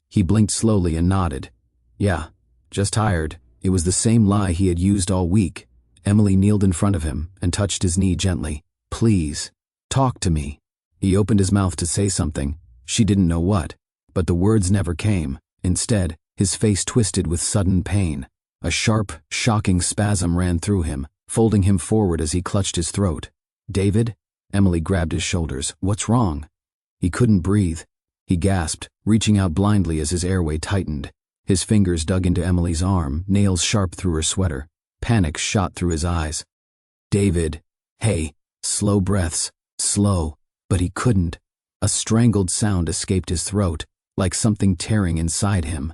He blinked slowly and nodded. "Yeah, just tired." It was the same lie he had used all week. Emily kneeled in front of him and touched his knee gently. "Please, talk to me." He opened his mouth to say something. She didn't know what, but the words never came. Instead, his face twisted with sudden pain. A sharp, shocking spasm ran through him, folding him forward as he clutched his throat. "David?" Emily grabbed his shoulders. "What's wrong?" He couldn't breathe. He gasped, reaching out blindly as his airway tightened. His fingers dug into Emily's arm, nails sharp through her sweater. Panic shot through his eyes. "David, hey." Slow breaths, slow, but he couldn't. A strangled sound escaped his throat, like something tearing inside him.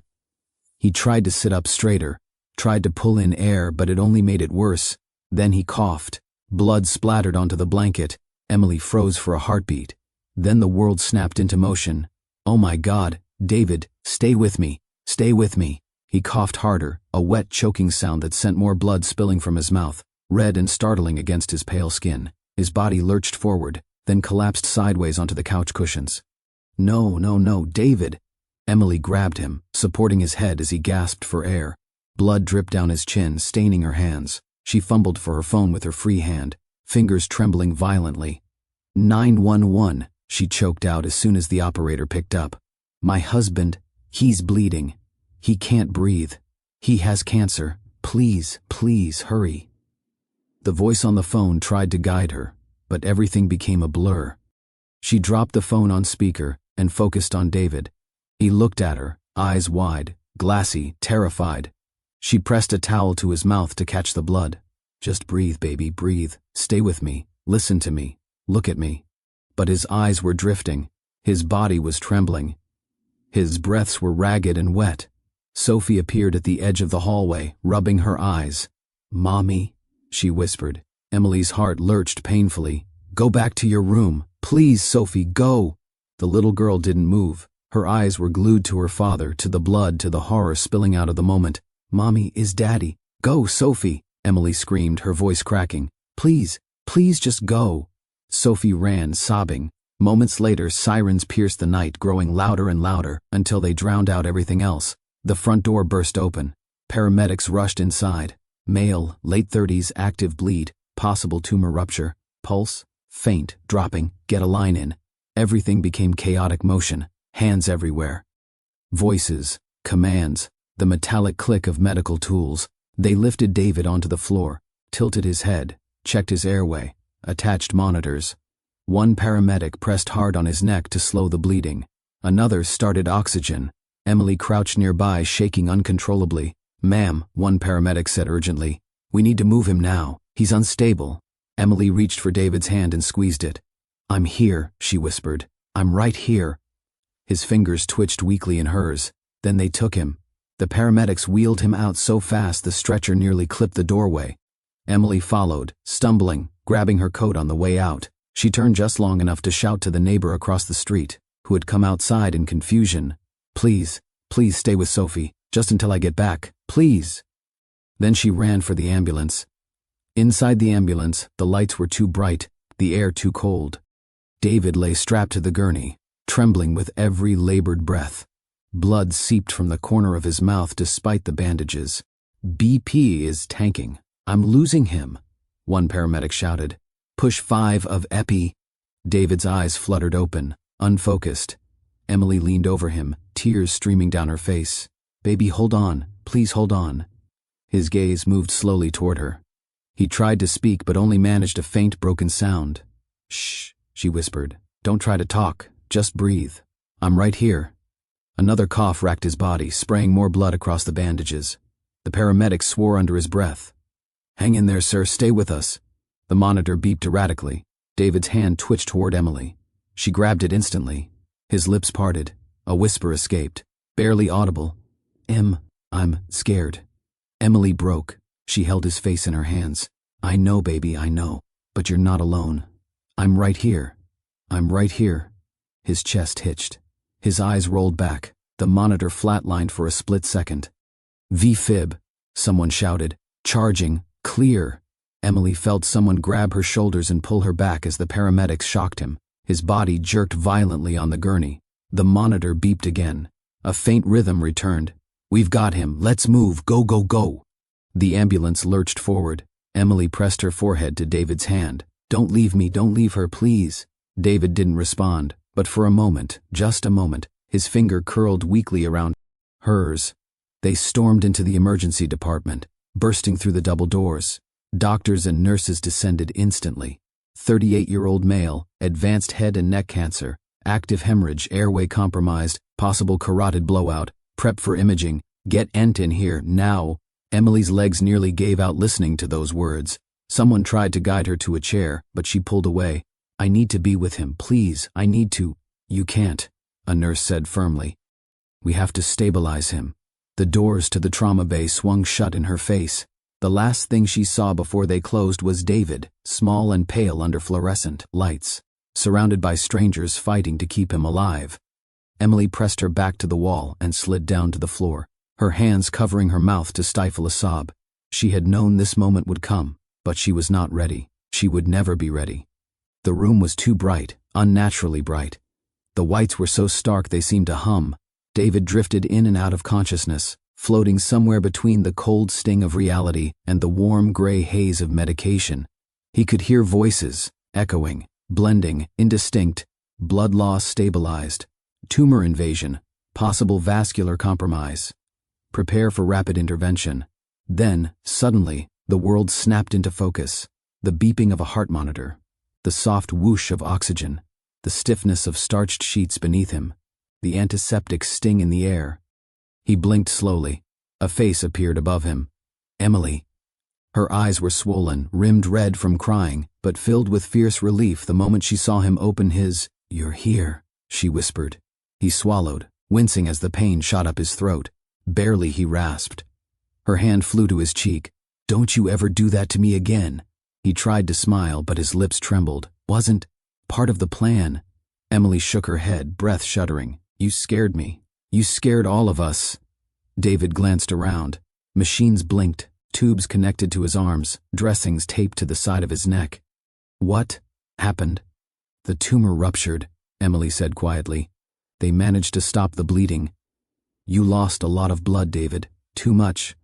He tried to sit up straighter, tried to pull in air, but it only made it worse. Then he coughed. Blood splattered onto the blanket. Emily froze for a heartbeat. Then the world snapped into motion. "Oh my God, David, stay with me, stay with me." He coughed harder, a wet, choking sound that sent more blood spilling from his mouth, red and startling against his pale skin. His body lurched forward, then collapsed sideways onto the couch cushions. "No, no, no, David." Emily grabbed him, supporting his head as he gasped for air. Blood dripped down his chin, staining her hands. She fumbled for her phone with her free hand, fingers trembling violently. 911, she choked out as soon as the operator picked up. "My husband, he's bleeding. He can't breathe. He has cancer. Please, please, hurry." The voice on the phone tried to guide her, but everything became a blur. She dropped the phone on speaker and focused on David. He looked at her, eyes wide, glassy, terrified. She pressed a towel to his mouth to catch the blood. "Just breathe, baby, breathe. Stay with me. Listen to me. Look at me." but his eyes were drifting. His body was trembling. His breaths were ragged and wet. Sophie appeared at the edge of the hallway, rubbing her eyes. "Mommy," she whispered. Emily's heart lurched painfully. "Go back to your room. Please, Sophie, go." The little girl didn't move. Her eyes were glued to her father, to the blood, to the horror spilling out of the moment. "Mommy, is Daddy?" "Go, Sophie," Emily screamed, her voice cracking. "Please, please just go." Sophie ran, sobbing. Moments later, sirens pierced the night, growing louder and louder, until they drowned out everything else. The front door burst open. Paramedics rushed inside. Male, late 30s, active bleed, possible tumor rupture, pulse, faint, dropping, get a line in. Everything became chaotic motion, hands everywhere. Voices, commands, the metallic click of medical tools. They lifted David onto the floor, tilted his head, checked his airway, attached monitors. One paramedic pressed hard on his neck to slow the bleeding. Another started oxygen. Emily crouched nearby, shaking uncontrollably. "Ma'am," one paramedic said urgently, "we need to move him now. He's unstable." Emily reached for David's hand and squeezed it. "I'm here," she whispered. "I'm right here." His fingers twitched weakly in hers. Then they took him. The paramedics wheeled him out so fast the stretcher nearly clipped the doorway. Emily followed, stumbling, grabbing her coat on the way out. She turned just long enough to shout to the neighbor across the street, who had come outside in confusion. "Please, please stay with Sophie, just until I get back, please." Then she ran for the ambulance. Inside the ambulance, the lights were too bright, the air too cold. David lay strapped to the gurney, trembling with every labored breath. Blood seeped from the corner of his mouth despite the bandages. "BP is tanking. I'm losing him," one paramedic shouted. "Push 5 of epi." David's eyes fluttered open, unfocused. Emily leaned over him, tears streaming down her face. "Baby, hold on. Please hold on." His gaze moved slowly toward her. He tried to speak but only managed a faint, broken sound. "Shh," she whispered. "Don't try to talk. Just breathe. I'm right here." Another cough racked his body, spraying more blood across the bandages. The paramedic swore under his breath. "Hang in there, sir. Stay with us." The monitor beeped erratically. David's hand twitched toward Emily. She grabbed it instantly. His lips parted. A whisper escaped, barely audible. I'm scared." Emily broke. She held his face in her hands. "I know, baby, I know. But you're not alone. I'm right here. I'm right here." His chest hitched. His eyes rolled back. The monitor flatlined for a split second. "V-fib," someone shouted. "Charging. Clear." Emily felt someone grab her shoulders and pull her back as the paramedics shocked him. His body jerked violently on the gurney. The monitor beeped again. A faint rhythm returned. "We've got him. Let's move. Go, go, go." The ambulance lurched forward. Emily pressed her forehead to David's hand. "Don't leave me. Don't leave her, please." David didn't respond, but for a moment, just a moment, his finger curled weakly around hers. They stormed into the emergency department, bursting through the double doors. Doctors and nurses descended instantly. 38-year-old male, advanced head and neck cancer, active hemorrhage, airway compromised, possible carotid blowout, prep for imaging, get Ent in here, now. Emily's legs nearly gave out listening to those words. Someone tried to guide her to a chair, but she pulled away. "I need to be with him, please, I need to." "You can't," a nurse said firmly. "We have to stabilize him." The doors to the trauma bay swung shut in her face. The last thing she saw before they closed was David, small and pale under fluorescent lights, surrounded by strangers fighting to keep him alive. Emily pressed her back to the wall and slid down to the floor, her hands covering her mouth to stifle a sob. She had known this moment would come, but she was not ready. She would never be ready. The room was too bright, unnaturally bright. The whites were so stark they seemed to hum. David drifted in and out of consciousness, floating somewhere between the cold sting of reality and the warm gray haze of medication. He could hear voices, echoing, blending, indistinct, blood loss stabilized, tumor invasion, possible vascular compromise. Prepare for rapid intervention. Then, suddenly, the world snapped into focus. The beeping of a heart monitor, the soft whoosh of oxygen, the stiffness of starched sheets beneath him, the antiseptic sting in the air. He blinked slowly. A face appeared above him. "Emily." Her eyes were swollen, rimmed red from crying, but filled with fierce relief the moment she saw him open his. "You're here," she whispered. He swallowed, wincing as the pain shot up his throat. Barely he rasped. Her hand flew to his cheek. "Don't you ever do that to me again." He tried to smile, but his lips trembled. "Wasn't part of the plan." Emily shook her head, breath shuddering. "You scared me. You scared all of us." David glanced around. Machines blinked, tubes connected to his arms, dressings taped to the side of his neck. "What happened?" "The tumor ruptured," Emily said quietly. "They managed to stop the bleeding." "You lost a lot of blood, David. Too much."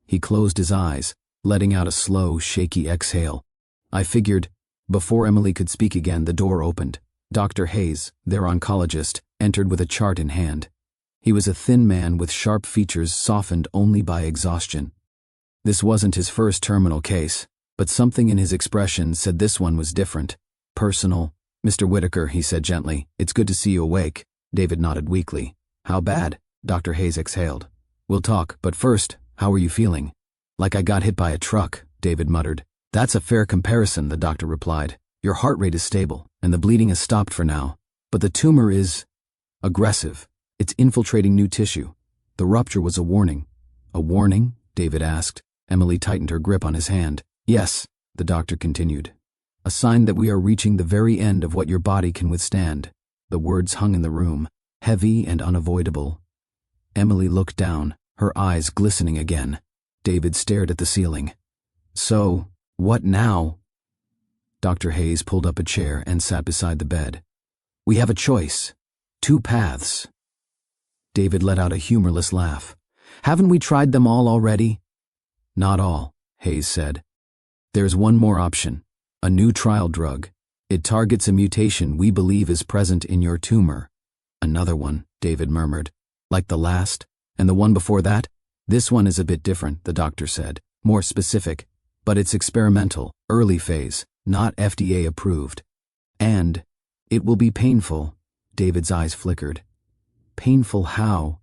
He closed his eyes, letting out a slow, shaky exhale. "I figured." Before Emily could speak again, the door opened. Dr. Hayes, their oncologist, entered with a chart in hand. He was a thin man with sharp features softened only by exhaustion. This wasn't his first terminal case, but something in his expression said this one was different. Personal. "Mr. Whitaker," he said gently, "it's good to see you awake." David nodded weakly. "How bad?" Dr. Hayes exhaled. "We'll talk, but first, how are you feeling?" "Like I got hit by a truck," David muttered. "That's a fair comparison," the doctor replied. "Your heart rate is stable, and the bleeding has stopped for now. But the tumor is aggressive. It's infiltrating new tissue. The rupture was a warning." "A warning?" David asked. Emily tightened her grip on his hand. "Yes," the doctor continued. "A sign that we are reaching the very end of what your body can withstand." The words hung in the room, heavy and unavoidable. Emily looked down, her eyes glistening again. David stared at the ceiling. "So, what now?" Dr. Hayes pulled up a chair and sat beside the bed. "We have a choice. 2 paths." David let out a humorless laugh. "Haven't we tried them all already?" "Not all," Hayes said. "There's one more option. A new trial drug. It targets a mutation we believe is present in your tumor." "Another one," David murmured. "Like the last? And the one before that?" "This one is a bit different," the doctor said. "More specific. But it's experimental, early phase, not FDA approved. And it will be painful." David's eyes flickered. "Painful how?"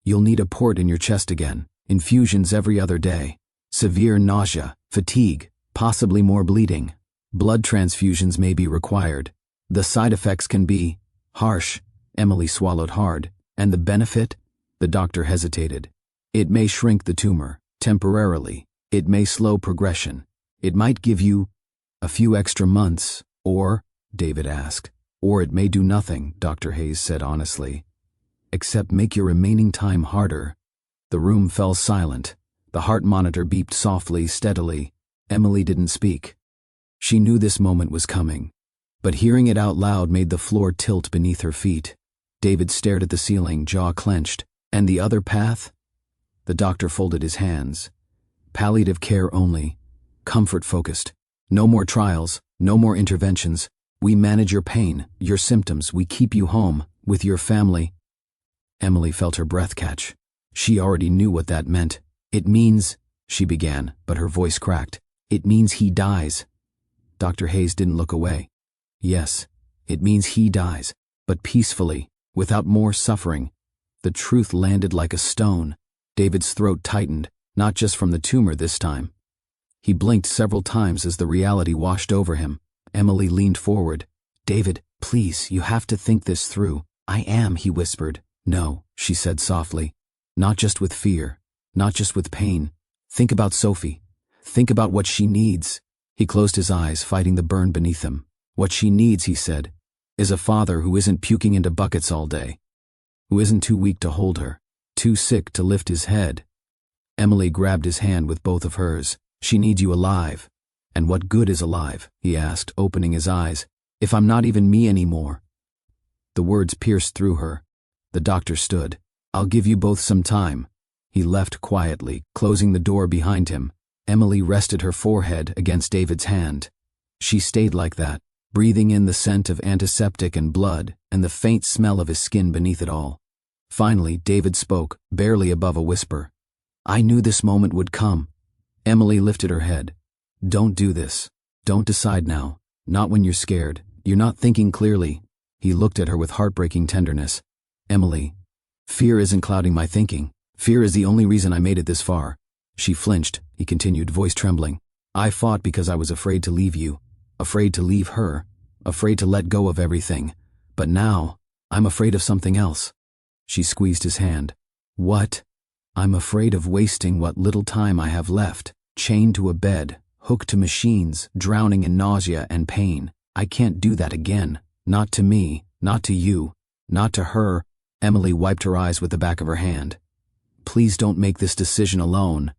"You'll need a port in your chest again, infusions every other day, severe nausea, fatigue, possibly more bleeding. Blood transfusions may be required. The side effects can be harsh." Emily swallowed hard. "And the benefit?" The doctor hesitated. "It may shrink the tumor, temporarily. It may slow progression. It might give you a few extra months, or," David asked. "Or it may do nothing," Dr. Hayes said honestly. "Except make your remaining time harder." The room fell silent. The heart monitor beeped softly, steadily. Emily didn't speak. She knew this moment was coming, but hearing it out loud made the floor tilt beneath her feet. David stared at the ceiling, jaw clenched. "And the other path?" The doctor folded his hands. "Palliative care only. Comfort-focused. No more trials, no more interventions. We manage your pain, your symptoms. We keep you home, with your family." Emily felt her breath catch. She already knew what that meant. "It means," she began, but her voice cracked. "It means he dies." Dr. Hayes didn't look away. "Yes, it means he dies, but peacefully, without more suffering." The truth landed like a stone. David's throat tightened, not just from the tumor this time. He blinked several times as the reality washed over him. Emily leaned forward. "David, please, you have to think this through." "I am," he whispered. "No," she said softly. "Not just with fear, not just with pain. Think about Sophie. Think about what she needs." He closed his eyes, fighting the burn beneath him. "What she needs," he said, "is a father who isn't puking into buckets all day, who isn't too weak to hold her, too sick to lift his head." Emily grabbed his hand with both of hers. "She needs you alive." "And what good is alive?" he asked, opening his eyes. "If I'm not even me anymore?" The words pierced through her. The doctor stood. "I'll give you both some time." He left quietly, closing the door behind him. Emily rested her forehead against David's hand. She stayed like that, breathing in the scent of antiseptic and blood, and the faint smell of his skin beneath it all. Finally, David spoke, barely above a whisper. "I knew this moment would come." Emily lifted her head. "Don't do this. Don't decide now. Not when you're scared. You're not thinking clearly." He looked at her with heartbreaking tenderness. "Emily, fear isn't clouding my thinking. Fear is the only reason I made it this far." She flinched, he continued, voice trembling. I fought because I was afraid to leave you, afraid to leave her, afraid to let go of everything. But now, I'm afraid of something else. She squeezed his hand. What? I'm afraid of wasting what little time I have left, chained to a bed, hooked to machines, drowning in nausea and pain. I can't do that again. Not to me, not to you, not to her. Emily wiped her eyes with the back of her hand. Please don't make this decision alone.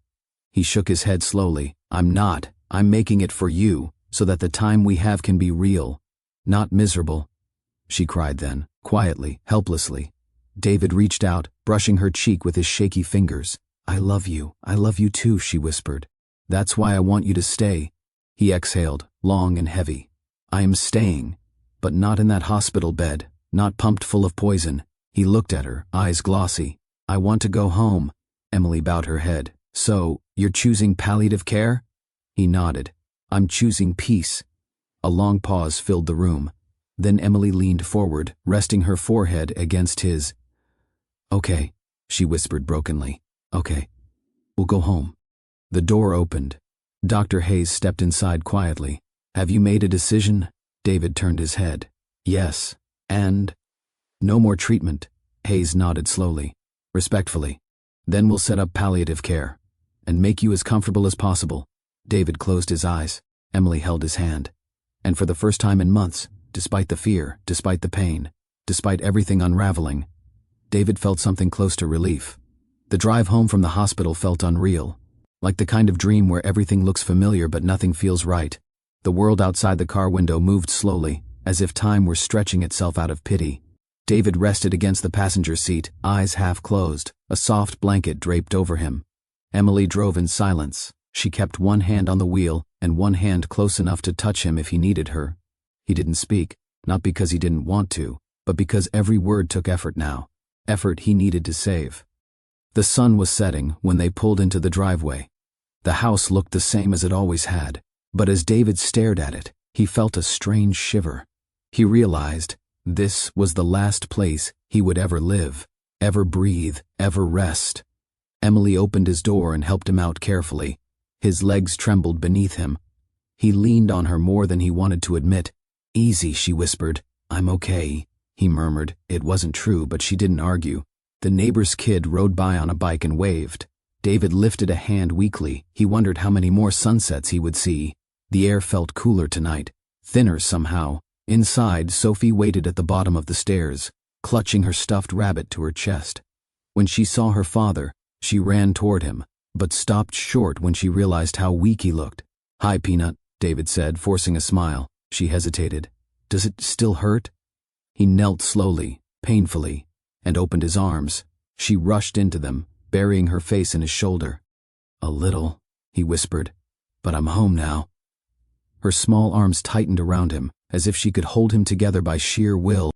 He shook his head slowly. I'm not. I'm making it for you, so that the time we have can be real, not miserable. She cried then, quietly, helplessly. David reached out, brushing her cheek with his shaky fingers. I love you too, she whispered. That's why I want you to stay. He exhaled, long and heavy. I am staying, but not in that hospital bed, not pumped full of poison. He looked at her, eyes glossy. I want to go home. Emily bowed her head. So, you're choosing palliative care? He nodded. I'm choosing peace. A long pause filled the room. Then Emily leaned forward, resting her forehead against his. Okay, she whispered brokenly. Okay, we'll go home. The door opened. Dr. Hayes stepped inside quietly. Have you made a decision? David turned his head. Yes, and? No more treatment. Hayes nodded slowly, respectfully. Then we'll set up palliative care, and make you as comfortable as possible. David closed his eyes. Emily held his hand. And for the first time in months, despite the fear, despite the pain, despite everything unraveling, David felt something close to relief. The drive home from the hospital felt unreal, like the kind of dream where everything looks familiar but nothing feels right. The world outside the car window moved slowly, as if time were stretching itself out of pity. David rested against the passenger seat, eyes half closed, a soft blanket draped over him. Emily drove in silence. She kept one hand on the wheel and one hand close enough to touch him if he needed her. He didn't speak, not because he didn't want to, but because every word took effort now, effort he needed to save. The sun was setting when they pulled into the driveway. The house looked the same as it always had, but as David stared at it, he felt a strange shiver. He realized this was the last place he would ever live, ever breathe, ever rest. Emily opened his door and helped him out carefully. His legs trembled beneath him. He leaned on her more than he wanted to admit. Easy, she whispered. I'm okay, he murmured. It wasn't true, but she didn't argue. The neighbor's kid rode by on a bike and waved. David lifted a hand weakly. He wondered how many more sunsets he would see. The air felt cooler tonight, thinner somehow. Inside, Sophie waited at the bottom of the stairs, clutching her stuffed rabbit to her chest. When she saw her father, she ran toward him, but stopped short when she realized how weak he looked. Hi, Peanut, David said, forcing a smile. She hesitated. Does it still hurt? He knelt slowly, painfully, and opened his arms. She rushed into them, burying her face in his shoulder. A little, he whispered, but I'm home now. Her small arms tightened around him, as if she could hold him together by sheer will.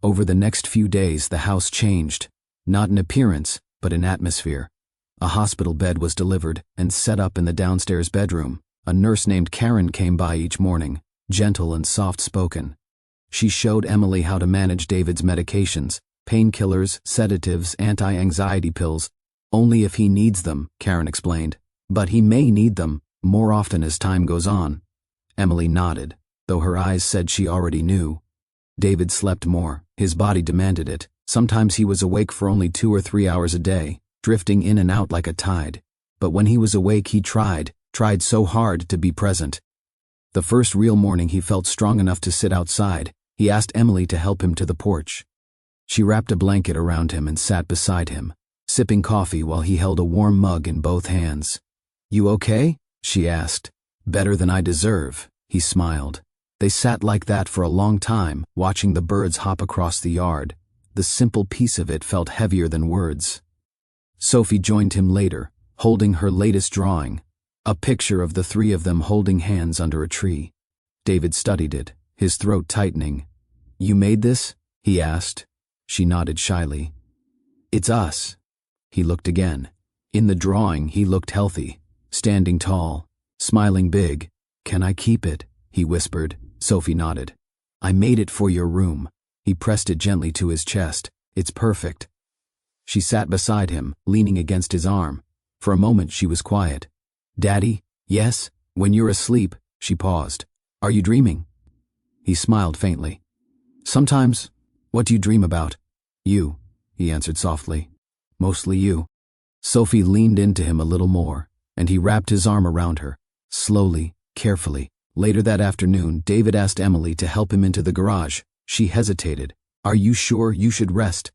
Over the next few days, the house changed, not in appearance, but in atmosphere. A hospital bed was delivered and set up in the downstairs bedroom. A nurse named Karen came by each morning, gentle and soft-spoken. She showed Emily how to manage David's medications, painkillers, sedatives, anti-anxiety pills. Only if he needs them, Karen explained. But he may need them more often as time goes on. Emily nodded, though her eyes said she already knew. David slept more. His body demanded it. Sometimes he was awake for only 2 or 3 hours a day, drifting in and out like a tide. But when he was awake, he tried so hard to be present. The first real morning he felt strong enough to sit outside, he asked Emily to help him to the porch. She wrapped a blanket around him and sat beside him, sipping coffee while he held a warm mug in both hands. You okay? She asked. Better than I deserve, he smiled. They sat like that for a long time, watching the birds hop across the yard. The simple peace of it felt heavier than words. Sophie joined him later, holding her latest drawing, a picture of the three of them holding hands under a tree. David studied it, his throat tightening. You made this? He asked. She nodded shyly. It's us. He looked again. In the drawing, he looked healthy, standing tall, smiling big. Can I keep it? He whispered. Sophie nodded. I made it for your room. He pressed it gently to his chest. It's perfect. She sat beside him, leaning against his arm. For a moment she was quiet. Daddy, yes, when you're asleep, she paused. Are you dreaming? He smiled faintly. Sometimes. What do you dream about? You, he answered softly. Mostly you. Sophie leaned into him a little more, and he wrapped his arm around her, slowly, carefully. Later that afternoon, David asked Emily to help him into the garage. She hesitated. Are you sure you should rest?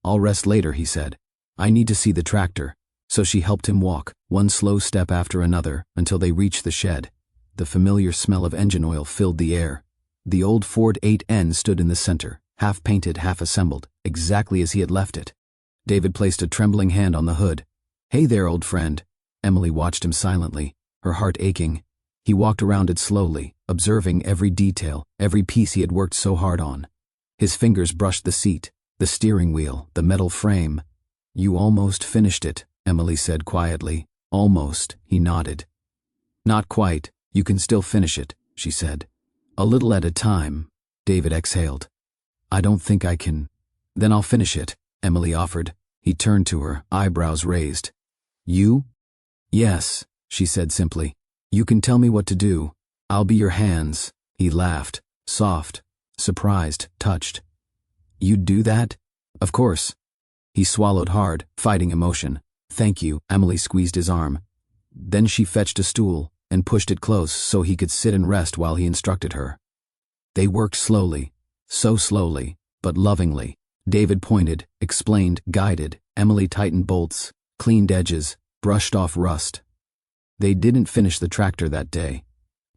I'll rest later, he said. I need to see the tractor. So she helped him walk, one slow step after another, until they reached the shed. The familiar smell of engine oil filled the air. The old Ford 8N stood in the center, half painted, half assembled, exactly as he had left it. David placed a trembling hand on the hood. Hey there, old friend. Emily watched him silently, her heart aching. He walked around it slowly, observing every detail, every piece he had worked so hard on. His fingers brushed the seat, the steering wheel, the metal frame. You almost finished it, Emily said quietly. Almost, he nodded. Not quite, you can still finish it, she said. A little at a time, David exhaled. I don't think I can. Then I'll finish it, Emily offered. He turned to her, eyebrows raised. You? Yes, she said simply. You can tell me what to do. I'll be your hands. He laughed, soft, surprised, touched. You'd do that? Of course. He swallowed hard, fighting emotion. Thank you, Emily squeezed his arm. Then she fetched a stool and pushed it close so he could sit and rest while he instructed her. They worked slowly, so slowly, but lovingly. David pointed, explained, guided. Emily tightened bolts, cleaned edges, brushed off rust. They didn't finish the tractor that day.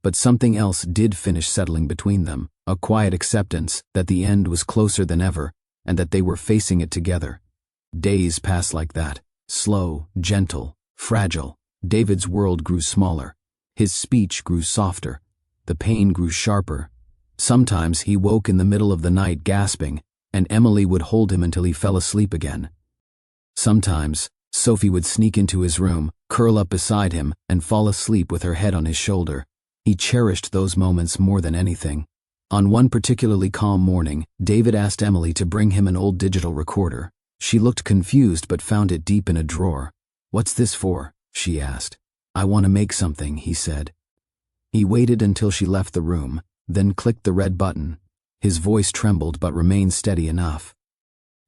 But something else did finish settling between them, a quiet acceptance that the end was closer than ever and that they were facing it together. Days passed like that, slow, gentle, fragile. David's world grew smaller. His speech grew softer. The pain grew sharper. Sometimes he woke in the middle of the night gasping, and Emily would hold him until he fell asleep again. Sometimes, Sophie would sneak into his room, curl up beside him, and fall asleep with her head on his shoulder. He cherished those moments more than anything. On one particularly calm morning, David asked Emily to bring him an old digital recorder. She looked confused but found it deep in a drawer. What's this for? She asked. I want to make something, he said. He waited until she left the room, then clicked the red button. His voice trembled but remained steady enough.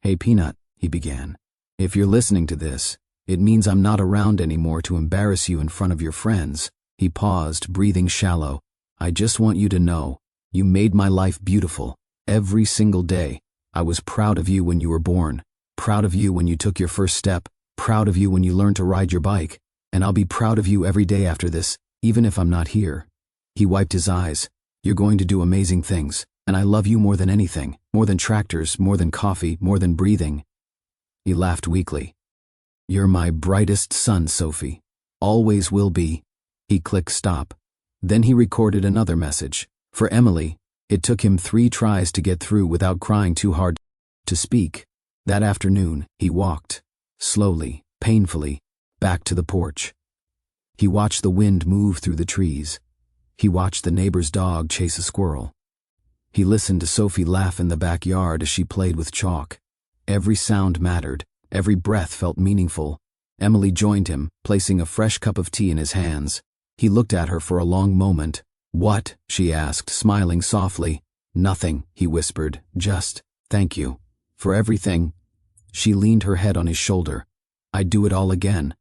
Hey Peanut, he began. If you're listening to this, it means I'm not around anymore to embarrass you in front of your friends. He paused, breathing shallow. I just want you to know, you made my life beautiful. Every single day. I was proud of you when you were born. Proud of you when you took your first step. Proud of you when you learned to ride your bike. And I'll be proud of you every day after this, even if I'm not here. He wiped his eyes. You're going to do amazing things, and I love you more than anything, more than tractors, more than coffee, more than breathing. He laughed weakly. You're my brightest sun, Sophie. Always will be. He clicked stop. Then he recorded another message. For Emily, it took him 3 tries to get through without crying too hard to speak. That afternoon, he walked, slowly, painfully, back to the porch. He watched the wind move through the trees. He watched the neighbor's dog chase a squirrel. He listened to Sophie laugh in the backyard as she played with chalk. Every sound mattered. Every breath felt meaningful. Emily joined him, placing a fresh cup of tea in his hands. He looked at her for a long moment. What? She asked, smiling softly. Nothing, he whispered. Just, thank you. For everything. She leaned her head on his shoulder. I'd do it all again.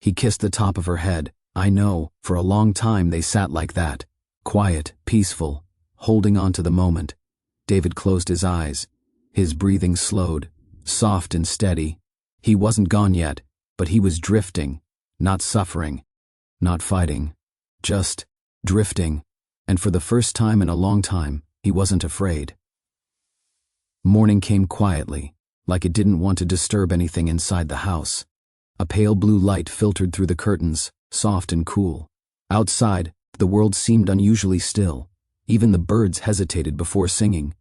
He kissed the top of her head. I know, for a long time they sat like that. Quiet, peaceful, holding on to the moment. David closed his eyes. His breathing slowed, soft and steady. He wasn't gone yet, but he was drifting, not suffering, not fighting, just drifting. And for the first time in a long time, he wasn't afraid. Morning came quietly, like it didn't want to disturb anything inside the house. A pale blue light filtered through the curtains, soft and cool. Outside, the world seemed unusually still. Even the birds hesitated before singing.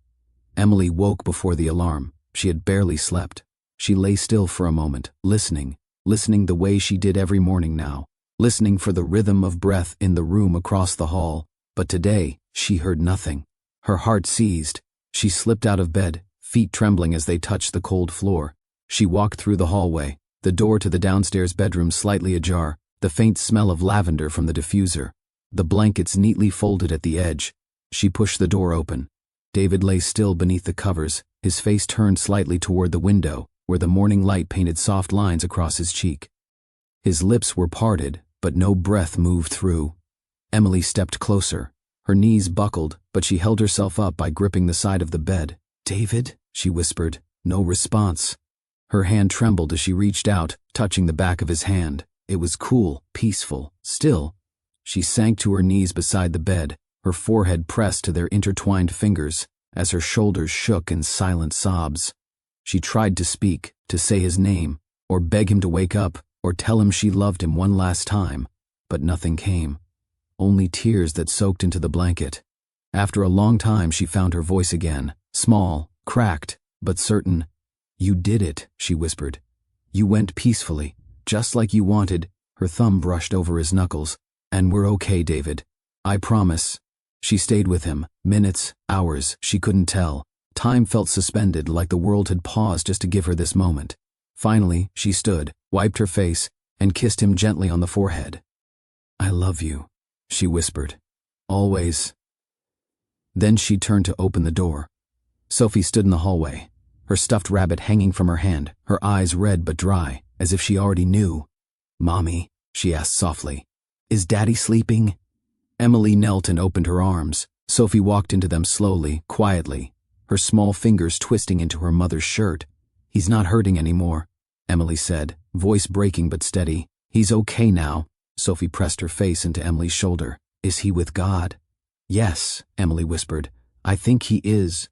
Emily woke before the alarm. She had barely slept. She lay still for a moment, listening the way she did every morning now, listening for the rhythm of breath in the room across the hall. But today, she heard nothing. Her heart seized. She slipped out of bed, feet trembling as they touched the cold floor. She walked through the hallway, The door to the downstairs bedroom slightly ajar, the faint smell of lavender from the diffuser. The blankets neatly folded at the edge. She pushed the door open. David lay still beneath the covers, his face turned slightly toward the window, where the morning light painted soft lines across his cheek. His lips were parted, but no breath moved through. Emily stepped closer. Her knees buckled, but she held herself up by gripping the side of the bed. "David?" she whispered. No response. Her hand trembled as she reached out, touching the back of his hand. It was cool, peaceful, still. She sank to her knees beside the bed, her forehead pressed to their intertwined fingers, as her shoulders shook in silent sobs. She tried to speak, to say his name, or beg him to wake up, or tell him she loved him one last time, but nothing came. Only tears that soaked into the blanket. After a long time she found her voice again, small, cracked, but certain. "You did it," she whispered. "You went peacefully, just like you wanted." Her thumb brushed over his knuckles. "And we're okay, David. I promise." She stayed with him, minutes, hours, she couldn't tell. Time felt suspended, like the world had paused just to give her this moment. Finally, she stood, wiped her face, and kissed him gently on the forehead. "I love you," she whispered. "Always." Then she turned to open the door. Sophie stood in the hallway, her stuffed rabbit hanging from her hand, her eyes red but dry, as if she already knew. "Mommy," she asked softly, "is Daddy sleeping?" Emily knelt and opened her arms. Sophie walked into them slowly, quietly, her small fingers twisting into her mother's shirt. "He's not hurting anymore," Emily said, voice breaking but steady. "He's okay now." Sophie pressed her face into Emily's shoulder. "Is he with God?" "Yes," Emily whispered. "I think he is."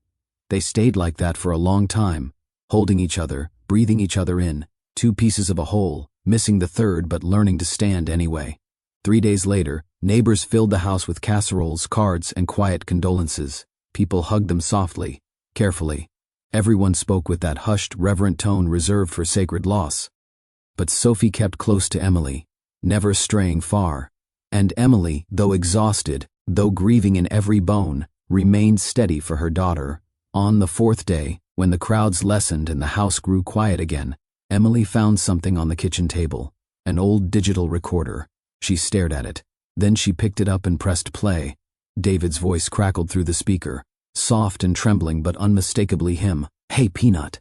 They stayed like that for a long time, holding each other, breathing each other in, two pieces of a whole, missing the third but learning to stand anyway. 3 days later, neighbors filled the house with casseroles, cards, and quiet condolences. People hugged them softly, carefully. Everyone spoke with that hushed, reverent tone reserved for sacred loss. But Sophie kept close to Emily, never straying far. And Emily, though exhausted, though grieving in every bone, remained steady for her daughter. On the 4th day, when the crowds lessened and the house grew quiet again, Emily found something on the kitchen table, an old digital recorder. She stared at it. Then she picked it up and pressed play. David's voice crackled through the speaker, soft and trembling but unmistakably him. "Hey, Peanut.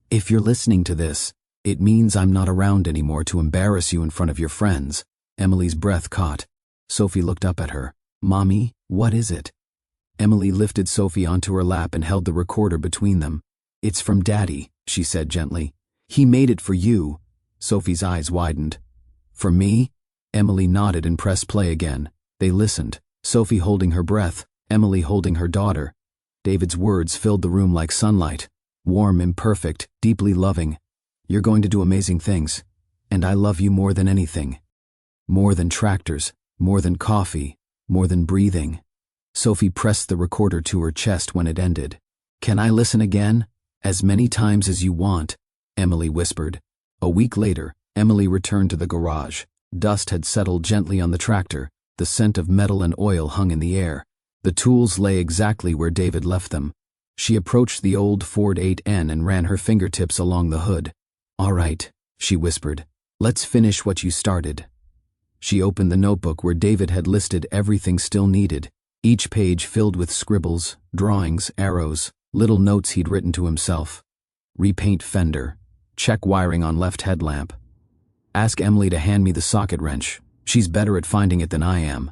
If you're listening to this, it means I'm not around anymore to embarrass you in front of your friends." Emily's breath caught. Sophie looked up at her. "Mommy, what is it?" Emily lifted Sophie onto her lap and held the recorder between them. "It's from Daddy," she said gently. "He made it for you." Sophie's eyes widened. "For me?" Emily nodded and pressed play again. They listened, Sophie holding her breath, Emily holding her daughter. David's words filled the room like sunlight, warm, imperfect, deeply loving. "You're going to do amazing things, and I love you more than anything. More than tractors, more than coffee, more than breathing." Sophie pressed the recorder to her chest when it ended. "Can I listen again?" "As many times as you want," Emily whispered. A week later, Emily returned to the garage. Dust had settled gently on the tractor, the scent of metal and oil hung in the air. The tools lay exactly where David left them. She approached the old Ford 8N and ran her fingertips along the hood. "All right," she whispered. "Let's finish what you started." She opened the notebook where David had listed everything still needed, each page filled with scribbles, drawings, arrows, little notes he'd written to himself. "Repaint fender. Check wiring on left headlamp. Ask Emily to hand me the socket wrench. She's better at finding it than I am."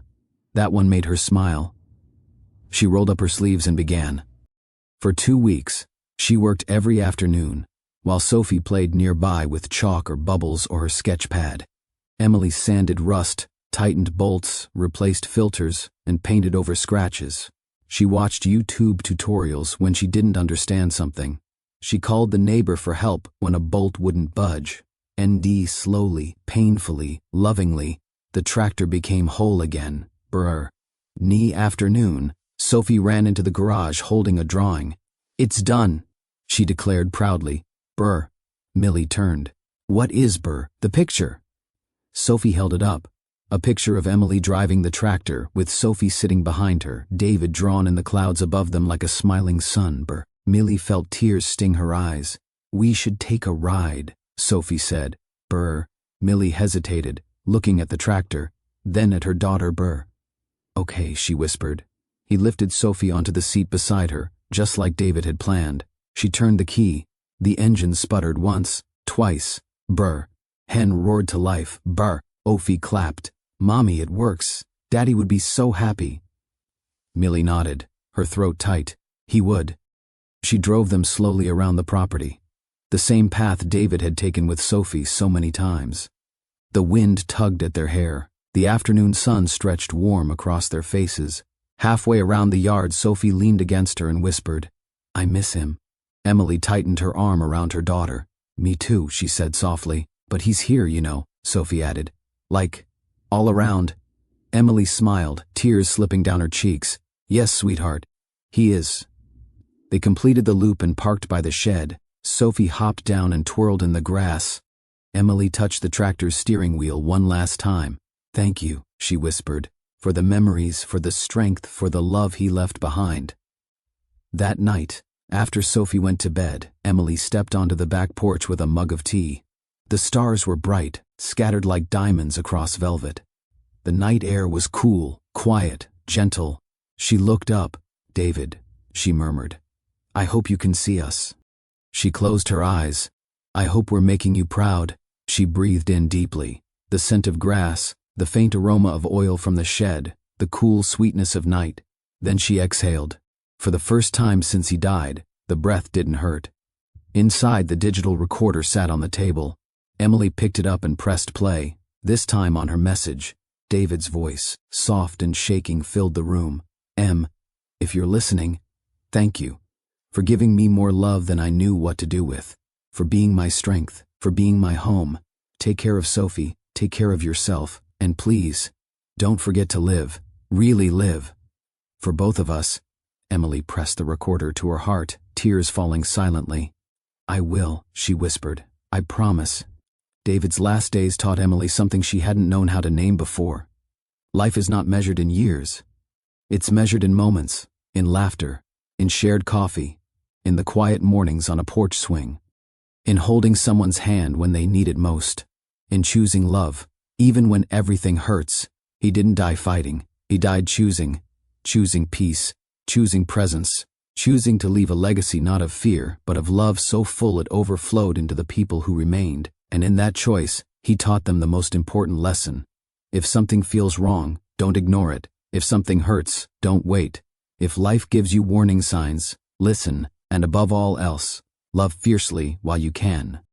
That one made her smile. She rolled up her sleeves and began. For 2 weeks, she worked every afternoon, while Sophie played nearby with chalk or bubbles or her sketch pad. Emily sanded rust, tightened bolts, replaced filters, and painted over scratches. She watched YouTube tutorials when she didn't understand something. She called the neighbor for help when a bolt wouldn't budge. ND slowly, painfully, lovingly, the tractor became whole again. Brr. Knee afternoon, Sophie ran into the garage holding a drawing. "It's done," she declared proudly. "Brr." Millie turned. "What is brr?" "The picture." Sophie held it up. A picture of Emily driving the tractor, with Sophie sitting behind her, David drawn in the clouds above them like a smiling sun. Brr. Millie felt tears sting her eyes. "We should take a ride," Sophie said. Burr. Millie hesitated, looking at the tractor, then at her daughter Burr. Okay, she whispered. He lifted Sophie onto the seat beside her, just like David had planned. She turned the key. The engine sputtered once, twice. Burr. Hen roared to life. Burr. Ophi clapped. Mommy, it works. Daddy would be so happy. Millie nodded, her throat tight. He would. She drove them slowly around the property. The same path David had taken with Sophie so many times. The wind tugged at their hair. The afternoon sun stretched warm across their faces. Halfway around the yard, Sophie leaned against her and whispered, I miss him. Emily tightened her arm around her daughter. Me too, she said softly. But he's here, you know, Sophie added. Like, all around. Emily smiled, tears slipping down her cheeks. Yes, sweetheart. He is. They completed the loop and parked by the shed. Sophie hopped down and twirled in the grass. Emily touched the tractor's steering wheel one last time. Thank you, she whispered, for the memories, for the strength, for the love he left behind. That night, after Sophie went to bed, Emily stepped onto the back porch with a mug of tea. The stars were bright, scattered like diamonds across velvet. The night air was cool, quiet, gentle. She looked up. David, she murmured. I hope you can see us. She closed her eyes. I hope we're making you proud. She breathed in deeply. The scent of grass, the faint aroma of oil from the shed, the cool sweetness of night. Then she exhaled. For the first time since he died, the breath didn't hurt. Inside, the digital recorder sat on the table. Emily picked it up and pressed play, this time on her message. David's voice, soft and shaking, filled the room. Em, if you're listening, thank you. For giving me more love than I knew what to do with. For being my strength, for being my home. Take care of Sophie, take care of yourself, and please, don't forget to live, really live. For both of us. Emily pressed the recorder to her heart, tears falling silently. I will, she whispered. I promise. David's last days taught Emily something she hadn't known how to name before. Life is not measured in years. It's measured in moments, in laughter, in shared coffee, in the quiet mornings on a porch swing, in holding someone's hand when they need it most, in choosing love, even when everything hurts. He didn't die fighting. He died choosing peace, choosing presence, choosing to leave a legacy not of fear, but of love so full it overflowed into the people who remained. And in that choice, he taught them the most important lesson. If something feels wrong, don't ignore it. If something hurts, don't wait. If life gives you warning signs, listen, and above all else, love fiercely while you can.